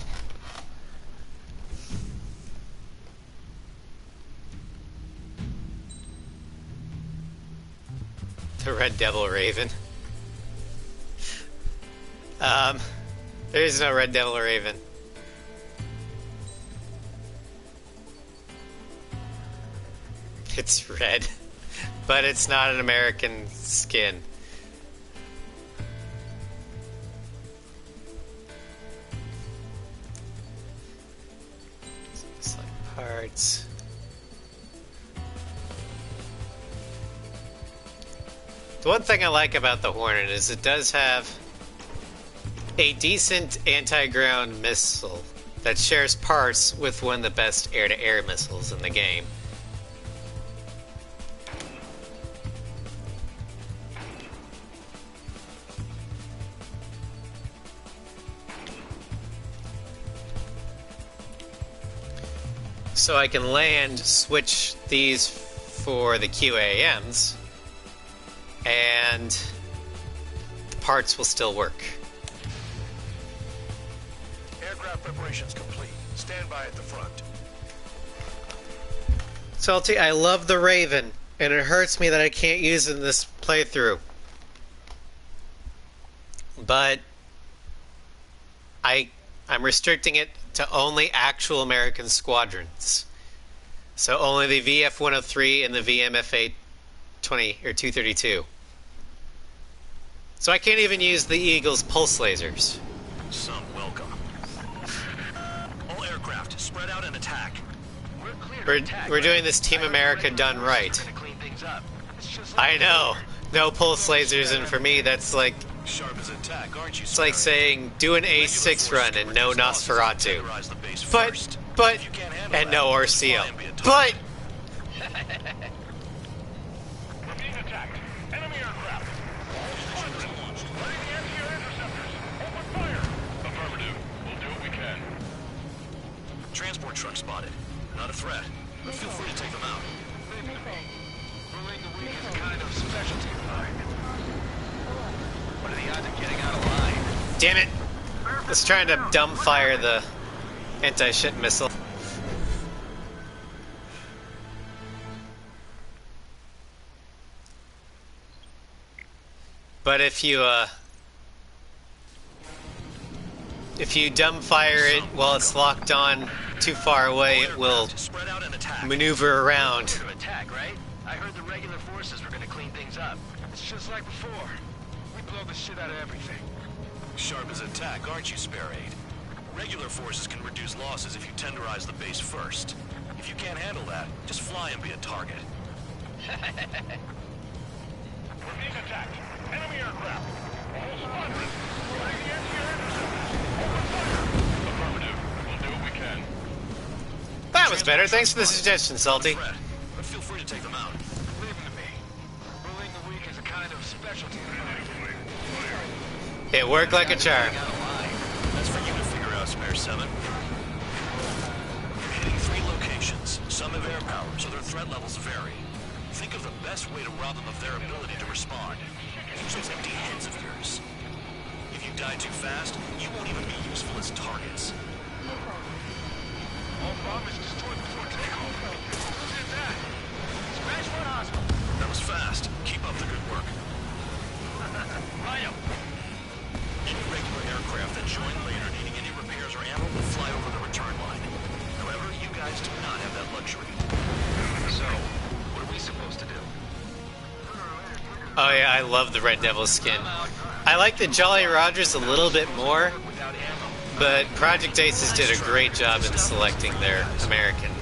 Speaker 1: The Red Devil Raven. There is no Red Devil Raven. It's red, but it's not an American skin. Looks like parts. The one thing I like about the Hornet is it does have a decent anti-ground missile that shares parts with one of the best air-to-air missiles in the game. So I can land, switch these for the QAMs, and the parts will still work.
Speaker 3: Aircraft preparations complete. Stand by at the front.
Speaker 1: Salty, I love the Raven, and it hurts me that I can't use it in this playthrough. But I'm restricting it to only actual American squadrons. So only the VF-103 and the VMFA 20 or 232. So I can't even use the Eagle's pulse lasers.
Speaker 3: Some welcome. All aircraft, spread out and attack. We're clear to attack,
Speaker 1: We're doing this Team America done right. I know. No pulse lasers, and for me that's like...
Speaker 3: Sharp as attack, aren't you?
Speaker 1: It's like saying, do an A6 run and no Nosferatu. But, and no RCL. But!
Speaker 4: We're being attacked. Enemy aircraft. Ready the anti-air interceptors. Open fire.
Speaker 7: Affirmative. We'll do what we can.
Speaker 3: Transport truck spotted. Not a threat, but feel free to take them out.
Speaker 4: Ruling the weak is a kind of specialty of mine. What are the odds of getting out of line?
Speaker 1: Damn it! I was trying to dumbfire the anti-ship missile. But if you dumbfire it while it's locked on too far away, it will maneuver around.
Speaker 4: Attack, right? I heard the regular forces were gonna clean things up. It's just like before. We blow the shit out of everything.
Speaker 3: Sharp as attack, aren't you, Spare Aid? Regular forces can reduce losses if you tenderize the base first. If you can't handle that, just fly and be a target.
Speaker 4: We're being attacked. Enemy aircraft. A whole squadron. Ready the anti-air interceptors. Open fire.
Speaker 7: Affirmative. We'll do what we can.
Speaker 1: That was better. Thanks for the suggestion, Salty.
Speaker 3: Threat, but feel free to take them out.
Speaker 4: Leave them to me. Ruling the weak is a kind of specialty.
Speaker 1: It worked like a charm.
Speaker 3: That's for you to figure out, Spare 7. You're hitting 3 locations. Some have air power, so their threat levels vary. Think of the best way to rob them of their ability to respond. Use those empty heads of yours. If you die too fast, you won't even be useful as targets.
Speaker 4: All bomb is destroyed before takeoff. Who did that? Smash one hospital.
Speaker 3: That was fast. Keep up the good work.
Speaker 4: Rhino.
Speaker 3: Any regular aircraft that join later needing any repairs or ammo will fly over the return line. However, you guys do not have that luxury.
Speaker 4: So, what are we supposed to do?
Speaker 1: Oh yeah, I love the Red Devil skin. I like the Jolly Rogers a little bit more, but Project Aces did a great job in selecting their American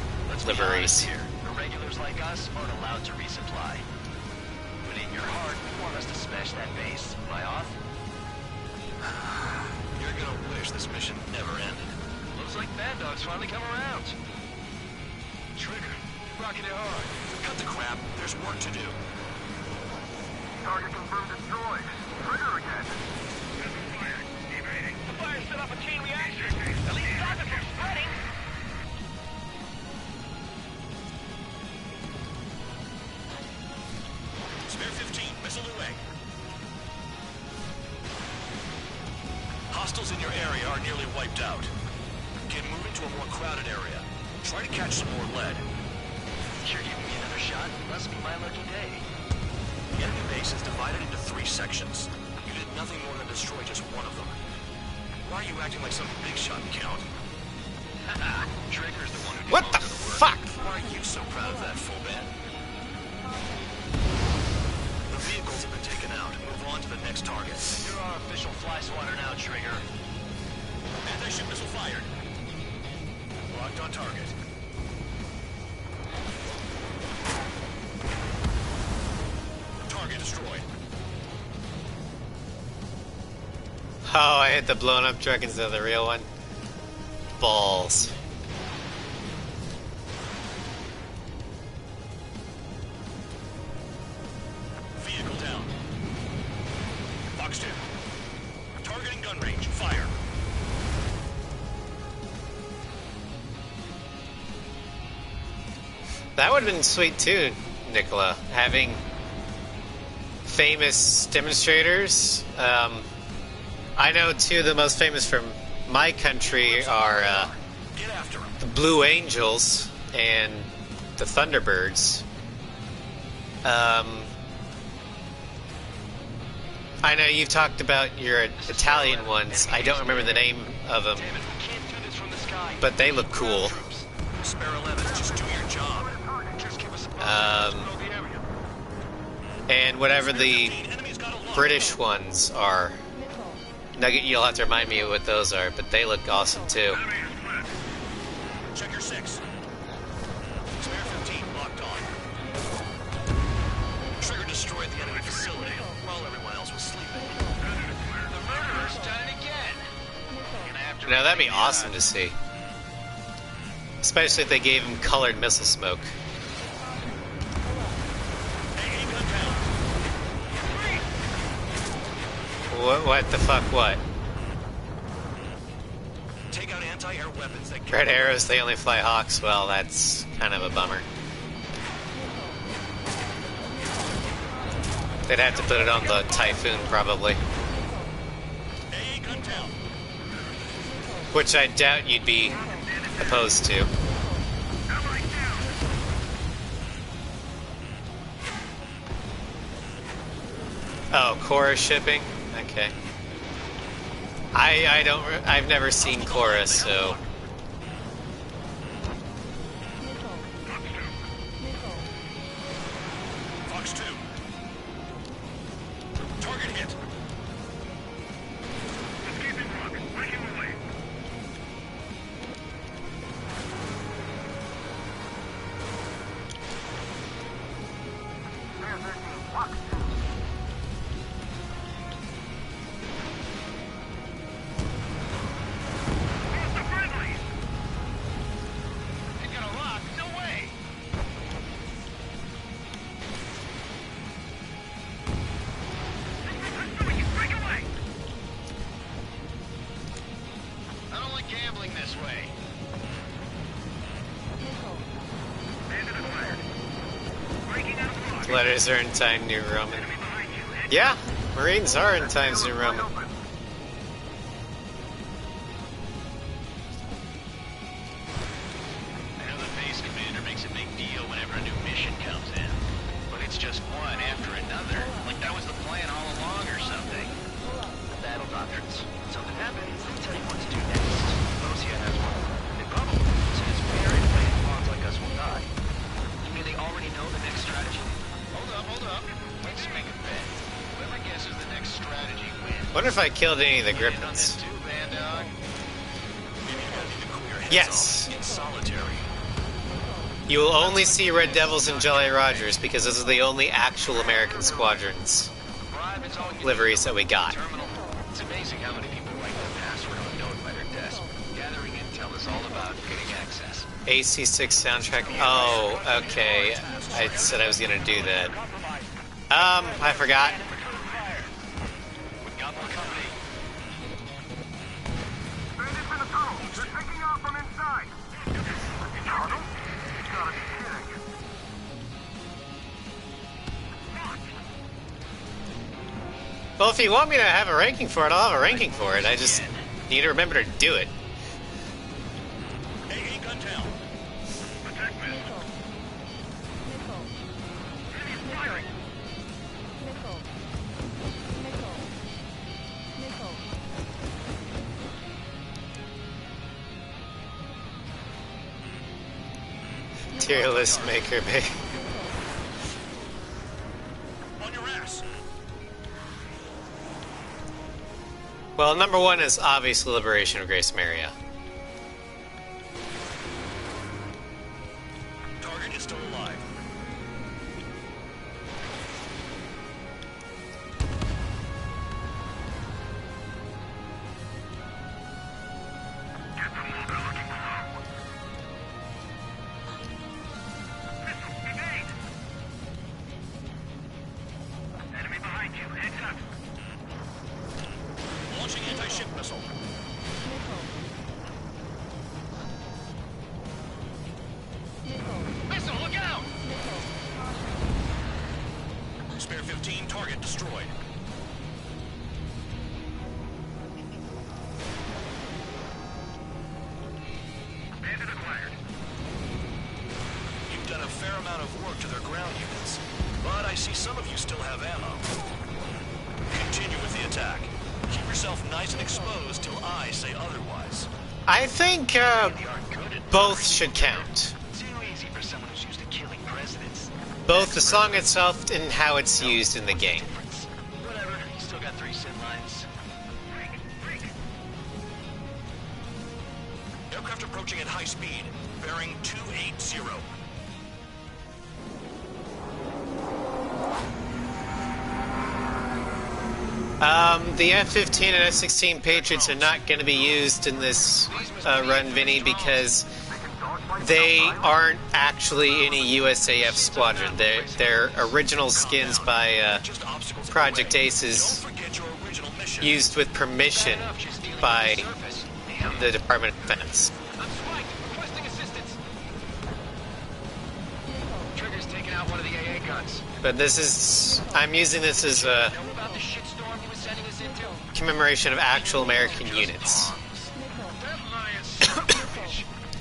Speaker 1: liveries.
Speaker 4: The regulars like us aren't allowed to resupply. But in your heart, you want us to smash that base. Am I off?
Speaker 3: You're gonna wish this mission never ended.
Speaker 4: Looks like Bad Dog's finally come around. Trigger, rocking it hard.
Speaker 3: Cut the crap. There's work to do.
Speaker 4: Target confirmed destroyed. Trigger again. The fire set off a chain reaction. At least stop it from spreading.
Speaker 3: Spare 15, missile away. Hostiles in your area are nearly wiped out. Get moving to a more crowded area. Try to catch some more lead.
Speaker 4: You're giving me another shot? Must be my lucky day.
Speaker 3: The enemy base is divided into 3 sections. You did nothing more than destroy just one of them. Why are you acting like some big shot, Count?
Speaker 4: Trigger's the one who did
Speaker 1: What the
Speaker 4: most of work.
Speaker 1: fuck?
Speaker 3: Why are you so proud of that, full man? The vehicles have been taken out. Move on to the next target.
Speaker 4: You're our official fly swatter now, Trigger.
Speaker 3: Anti-ship missile fired. Locked on target. Target destroyed.
Speaker 1: Oh, I hit the blown up truck instead of the real one. Balls.
Speaker 3: Vehicle down. Fox 2. Targeting gun range. Fire.
Speaker 1: That would have been sweet too, Nicola. Having famous demonstrators. I know two of the most famous from my country are
Speaker 3: Get after him.
Speaker 1: the Blue Angels and the Thunderbirds. I know you've talked about your Italian ones. I don't remember the name of them,
Speaker 3: Damn it, we can't do this from the sky.
Speaker 1: but they look cool.
Speaker 3: Troops. Spare 11, just do your job. Just give us a know the area.
Speaker 1: And whatever the
Speaker 3: 15, enemy's got a lock.
Speaker 1: British ones are. Nugget, you'll have to remind me of what those are, but they look awesome too.
Speaker 3: Check your 6. Spare 15 locked on. Trigger destroyed the enemy facility while everyone else was sleeping.
Speaker 8: The murderer's done it again. Gonna have to
Speaker 1: Now that'd be awesome to see. Especially if they gave him colored missile smoke.
Speaker 3: AA gun down.
Speaker 1: What the fuck, what?
Speaker 3: Take out anti-air weapons that
Speaker 1: Red arrows, they only fly Hawks? Well, that's kind of a bummer. They'd have to put it on the Typhoon, probably.
Speaker 3: AA gun down.
Speaker 1: Which I doubt you'd be opposed to. Oh, Chorus shipping? Okay. I've never seen Chorus, so...
Speaker 3: Fox 2. Target hit.
Speaker 8: They got a lock. No way. I don't like gambling this way.
Speaker 1: Letters are in Time New Roman. Yeah, Marines are in Times New Roman.
Speaker 8: I know the base commander makes a big deal whenever a new mission comes in, but it's just one after another. Like that was the plan all along or something.
Speaker 4: Battle doctrines. Something happens, they tell you what to do next. Mosia has one. They probably, since we're invading pawns like us will die. You mean they already know the next strategy?
Speaker 8: Hold up. Let's make a bet. Whoever guesses the next strategy wins.
Speaker 1: Wonder if I killed any of the
Speaker 8: Land on this
Speaker 1: Griffins.
Speaker 8: too, Vandog.
Speaker 3: Maybe you guys need to cool your heads
Speaker 1: Yes.
Speaker 3: off in solitary.
Speaker 1: You will only see Red Devils and Jolly Rogers because those are the only actual American squadrons
Speaker 8: Bribe is all you
Speaker 1: liveries that we got.
Speaker 8: terminal. It's amazing how many people write their password on a note by their desk. Gathering intel is all about getting access.
Speaker 1: AC6 soundtrack. Oh, okay. I said I was gonna do that. I forgot.
Speaker 3: We got more company.
Speaker 4: Bandits in the tunnel. They're taking off from inside. Tunnel? You gotta be kidding.
Speaker 1: Well, if you want me to have a ranking for it, I'll have a ranking for it. I just need to remember to do it.
Speaker 3: AA gun down.
Speaker 4: Attack missed. Enemy firing.
Speaker 1: Tier list maker, babe.
Speaker 3: On your ass.
Speaker 1: Well, number one is obviously Liberation of Grace Maria.
Speaker 3: Target is still alive. after their ground units. But I see some of you still have ammo. Continue with the attack. Keep yourself nice and exposed till I say otherwise.
Speaker 1: I think both should count.
Speaker 8: Too easy for someone who's used to killing presidents.
Speaker 1: Both the song itself and how it's used in the game.
Speaker 8: Whatever, you still got 3 sin lines.
Speaker 3: Aircraft approaching at high speed, bearing 280.
Speaker 1: The F-15 and F-16 Patriots are not going to be used in this run, Vinny, because they aren't actually in a USAF squadron. They're original skins by Project Aces, used with permission by the Department of Defense.
Speaker 8: I'm spiked. Requesting assistance. Trigger's taking out one of the AA guns.
Speaker 1: But this is... I'm using this as a
Speaker 8: Know about the shitstorm he was sending us into?
Speaker 1: commemoration of actual American units.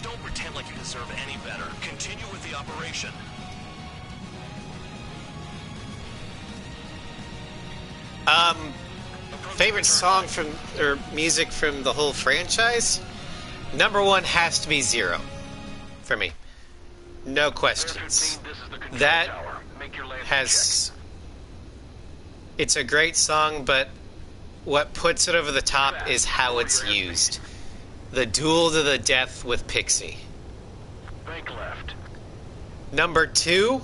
Speaker 3: Don't pretend like you deserve any better. Continue with the operation.
Speaker 1: Favorite song from, or music from the whole franchise? Number 1 has to be Zero, for me. No questions. That has... It's a great song, but what puts it over the top is how it's used. The duel to the death with Pixie.
Speaker 4: Bank left.
Speaker 1: Number 2,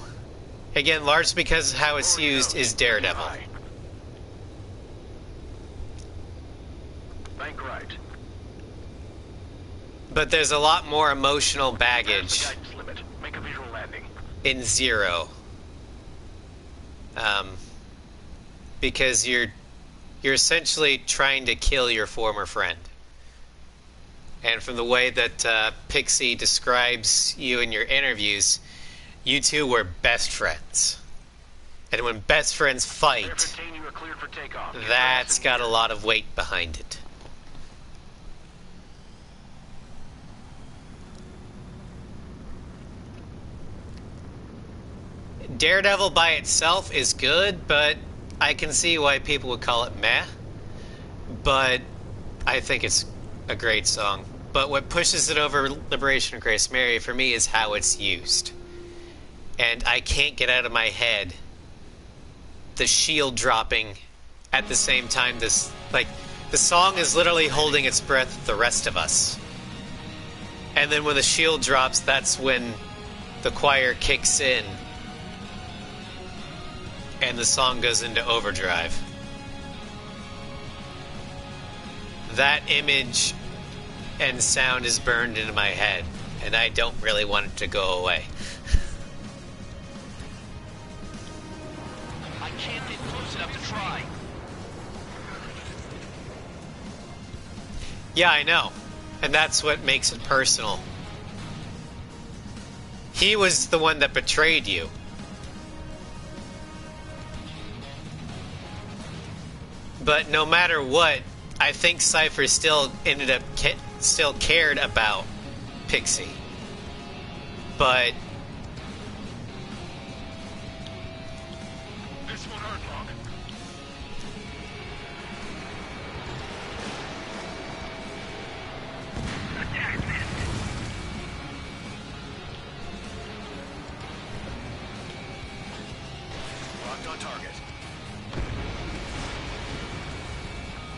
Speaker 1: again, largely because of how it's used, is Daredevil.
Speaker 4: Bank right.
Speaker 1: But there's a lot more emotional baggage
Speaker 4: Guidance limit. Make a visual landing.
Speaker 1: in Zero. Because you're essentially trying to kill your former friend. And from the way that Pixie describes you in your interviews, you two were best friends. And when best friends fight,
Speaker 4: 15, you are cleared for takeoff.
Speaker 1: that's got a lot of weight behind it. Daredevil by itself is good, but I can see why people would call it meh. But I think it's a great song. But what pushes it over Liberation of Grace Mary for me is how it's used. And I can't get out of my head the shield dropping at the same time. This, like, the song is literally holding its breath with the rest of us. And then when the shield drops, that's when the choir kicks in and the song goes into overdrive. That image and sound is burned into my head, and I don't really want it to go away.
Speaker 8: I can't get close enough to try.
Speaker 1: Yeah, I know. And that's what makes it personal. He was the one that betrayed you. But no matter what, I think Cypher still ended up still cared about Pixie. But
Speaker 8: This one hurt, Log.
Speaker 3: Locked on target.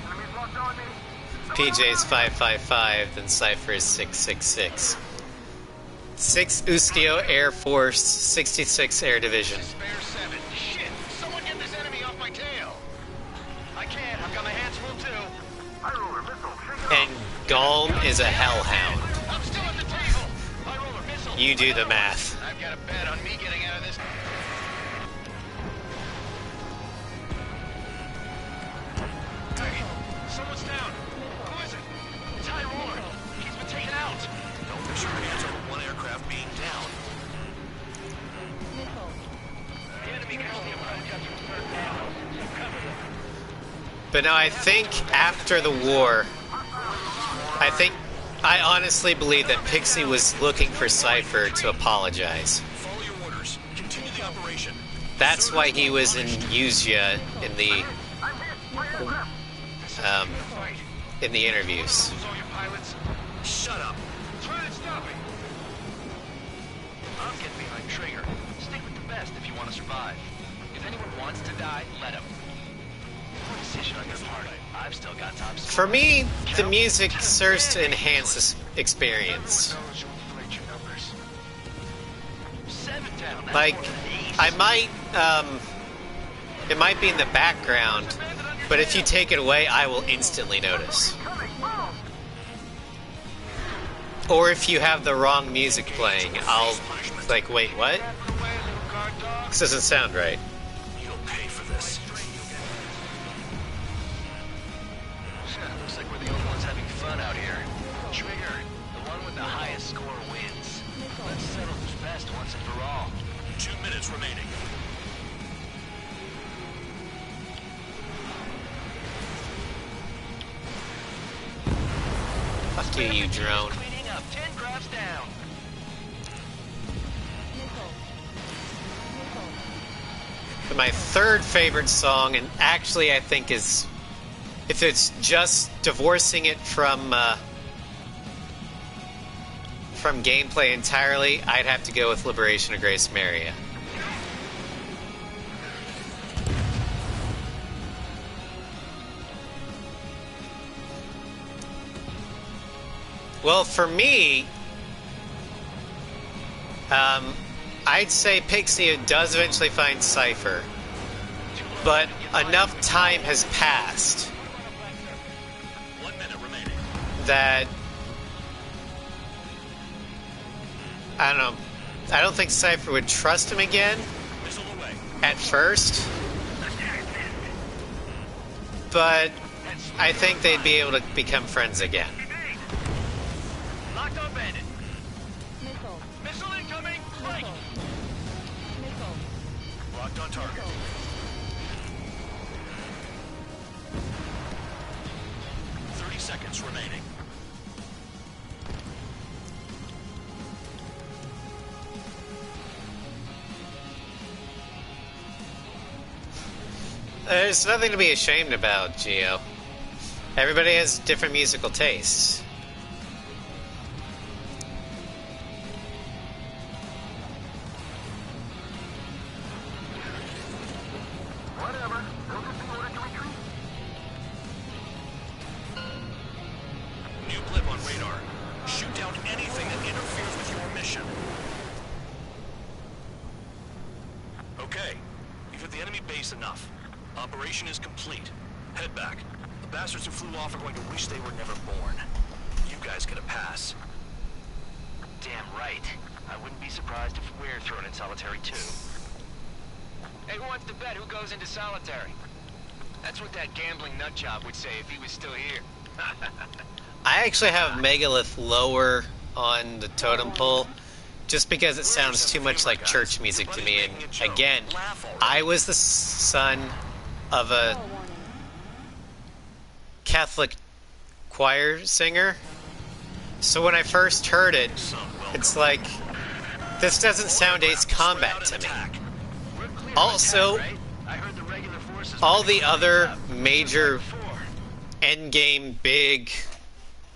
Speaker 4: Enemies locked on me.
Speaker 1: PJ's 555, then Cypher is 666. 6 Ustio Air Force, 66 Air Division.
Speaker 8: Spare 7. Shit! Someone get this enemy off my tail! I can't. I've got my hands full too.
Speaker 4: High roller missile. Shake it
Speaker 1: And Galm is a hellhound.
Speaker 8: I'm still at the table. High roller missile.
Speaker 1: You do the math.
Speaker 8: I've got a bet on me getting out of this. Hey, someone's down. Who is it? It's High Roller. He's been taken out.
Speaker 3: Don't miss your hands over one aircraft being down.
Speaker 8: The enemy can only approach us from certain angles, so cover them.
Speaker 1: But now I think after the war, I honestly believe that Pixie was looking for Cypher to apologize.
Speaker 3: Follow your orders. Continue the
Speaker 1: That's why he was in Yuzia in the interviews.
Speaker 3: Lose all your pilots? Shut up.
Speaker 8: Try to stop it.
Speaker 3: I'm getting behind Traeger. Stick with the best if you want to survive. If anyone wants to die, let him. No decision on your part. I've still got top score.
Speaker 1: For me, the music serves to enhance this experience. Like, I might, it might be in the background, but if you take it away, I will instantly notice. Or if you have the wrong music playing, I'll, like, wait, what? This doesn't sound right.
Speaker 3: You'll pay for this. Looks like we're the only ones having fun out here. Trigger, the one with the highest score wins. Let's settle who's best once and for all. 2 minutes remaining.
Speaker 1: Fuck you, you drone.
Speaker 3: Cleaning up. 10 grabs down.
Speaker 1: But my third favorite song, and actually I think is, if it's just divorcing it from gameplay entirely, I'd have to go with Liberation of Grace Maria. Well, for me, I'd say Pixia does eventually find Cypher, but enough time has passed
Speaker 3: 1 minute remaining.
Speaker 1: that I don't know. I don't think Cypher would trust him again
Speaker 3: Missile away.
Speaker 1: at first, but I think they'd be able to become friends again.
Speaker 3: Locked on bandit. Missile incoming. Strike. Locked on target. Seconds remaining.
Speaker 1: There's nothing to be ashamed about, Gio. Everybody has different musical tastes.
Speaker 4: Whatever. They'll just be ordered to retreat.
Speaker 3: New blip on radar. Shoot down anything that interferes with your mission. Okay. You've hit the enemy base enough. Operation is complete. Head back. The bastards who flew off are going to wish they were never born. You guys get a pass. Damn right. I wouldn't be surprised if we're thrown in solitary too.
Speaker 8: Hey, who wants to bet who goes into solitary? That's what that gambling nutjob would say if he was still here.
Speaker 1: I actually have Megalith lower on the totem pole just because it sounds too much like church music to me. And again, I was the son of a Catholic choir singer, so when I first heard it, it's like, this doesn't sound Ace Combat to me. Also, all the other major endgame big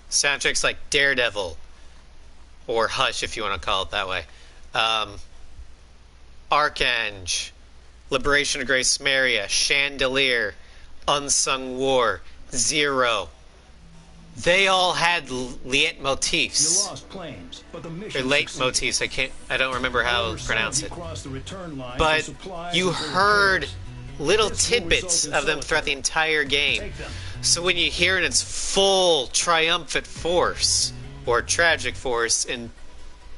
Speaker 1: soundtracks like Daredevil, or Hush if you want to call it that way, Archange, Liberation of Grace Maria, Chandelier, Unsung War, Zero, they all had leitmotifs.
Speaker 10: You lost planes, but the
Speaker 1: Or
Speaker 10: mission
Speaker 1: leitmotifs, I don't remember how to pronounce it.
Speaker 10: Crossed the return line
Speaker 1: But
Speaker 10: for supplies
Speaker 1: you
Speaker 10: and for
Speaker 1: heard
Speaker 10: repairs.
Speaker 1: little
Speaker 10: This will
Speaker 1: tidbits
Speaker 10: result in
Speaker 1: of them throughout the
Speaker 10: solitary.
Speaker 1: entire game.
Speaker 10: Take them.
Speaker 1: So when you hear it in its full triumphant force, or tragic force in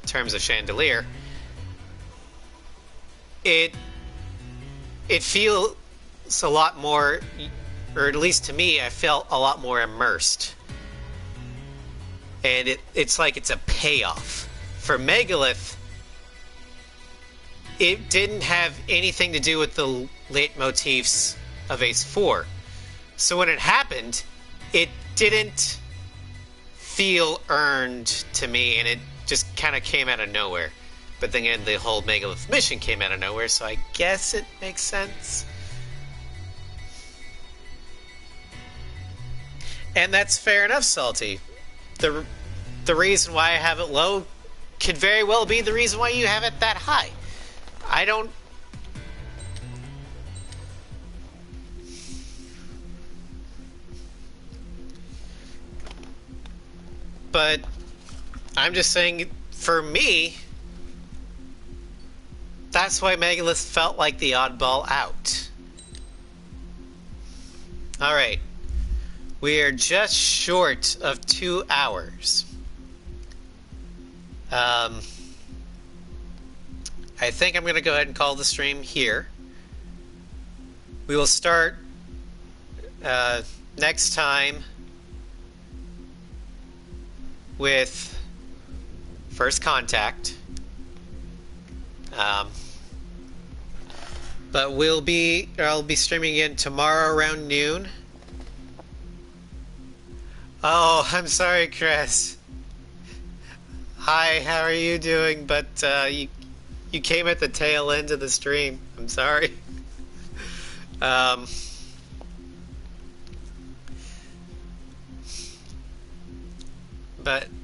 Speaker 1: terms of Chandelier, it feels a lot more, or at least to me, I felt a lot more immersed. And it's like it's a payoff. For Megalith, it didn't have anything to do with the leitmotifs of Ace 4. So when it happened, it didn't feel earned to me, and it just kind of came out of nowhere. But then again, the whole Megalith mission came out of nowhere, so I guess it makes sense. And that's fair enough, Salty. The reason why I have it low could very well be the reason why you have it that high. I don't... But I'm just saying, for me, that's why Megalith felt like the oddball out. Alright. We are just short of 2 hours. I think I'm going to go ahead and call the stream here. We will start next time with First Contact. But I'll be streaming again tomorrow around noon. Oh, I'm sorry, Chris. Hi, how are you doing? But you came at the tail end of the stream. I'm sorry. But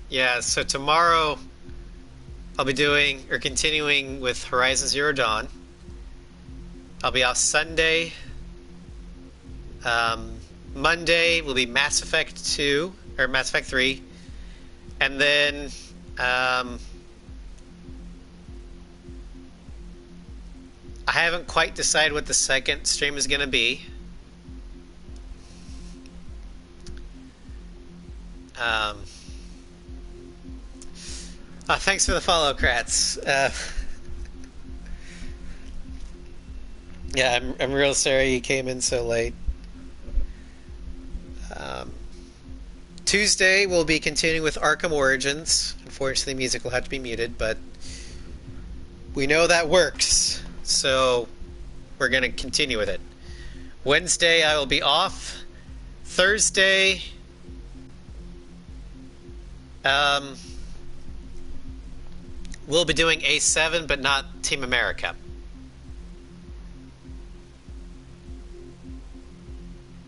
Speaker 1: yeah, so tomorrow I'll be doing or continuing with Horizon Zero Dawn. I'll be off Sunday. Monday will be Mass Effect 2 or Mass Effect 3, and then I haven't quite decided what the second stream is going to be. Thanks for the follow, Kratz. Yeah, I'm real sorry you came in so late. Tuesday we'll be continuing with Arkham Origins. Unfortunately, music will have to be muted, but we know that works, so we're going to continue with it. Wednesday I will be off. Thursday, we'll be doing A7, but not Team America.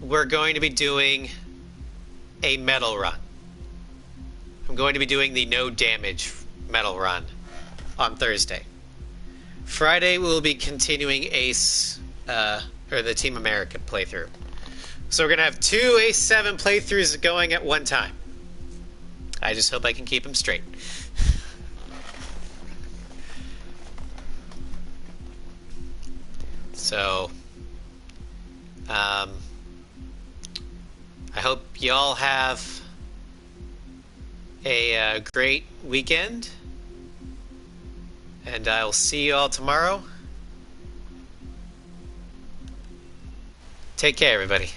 Speaker 1: We're going to be doing a medal run. I'm going to be doing the no damage medal run on Thursday. Friday we'll be continuing Ace, or the Team America playthrough. So we're going to have 2 A7 playthroughs going at one time. I just hope I can keep them straight. So, I hope you all have a great weekend, and I'll see you all tomorrow. Take care, everybody.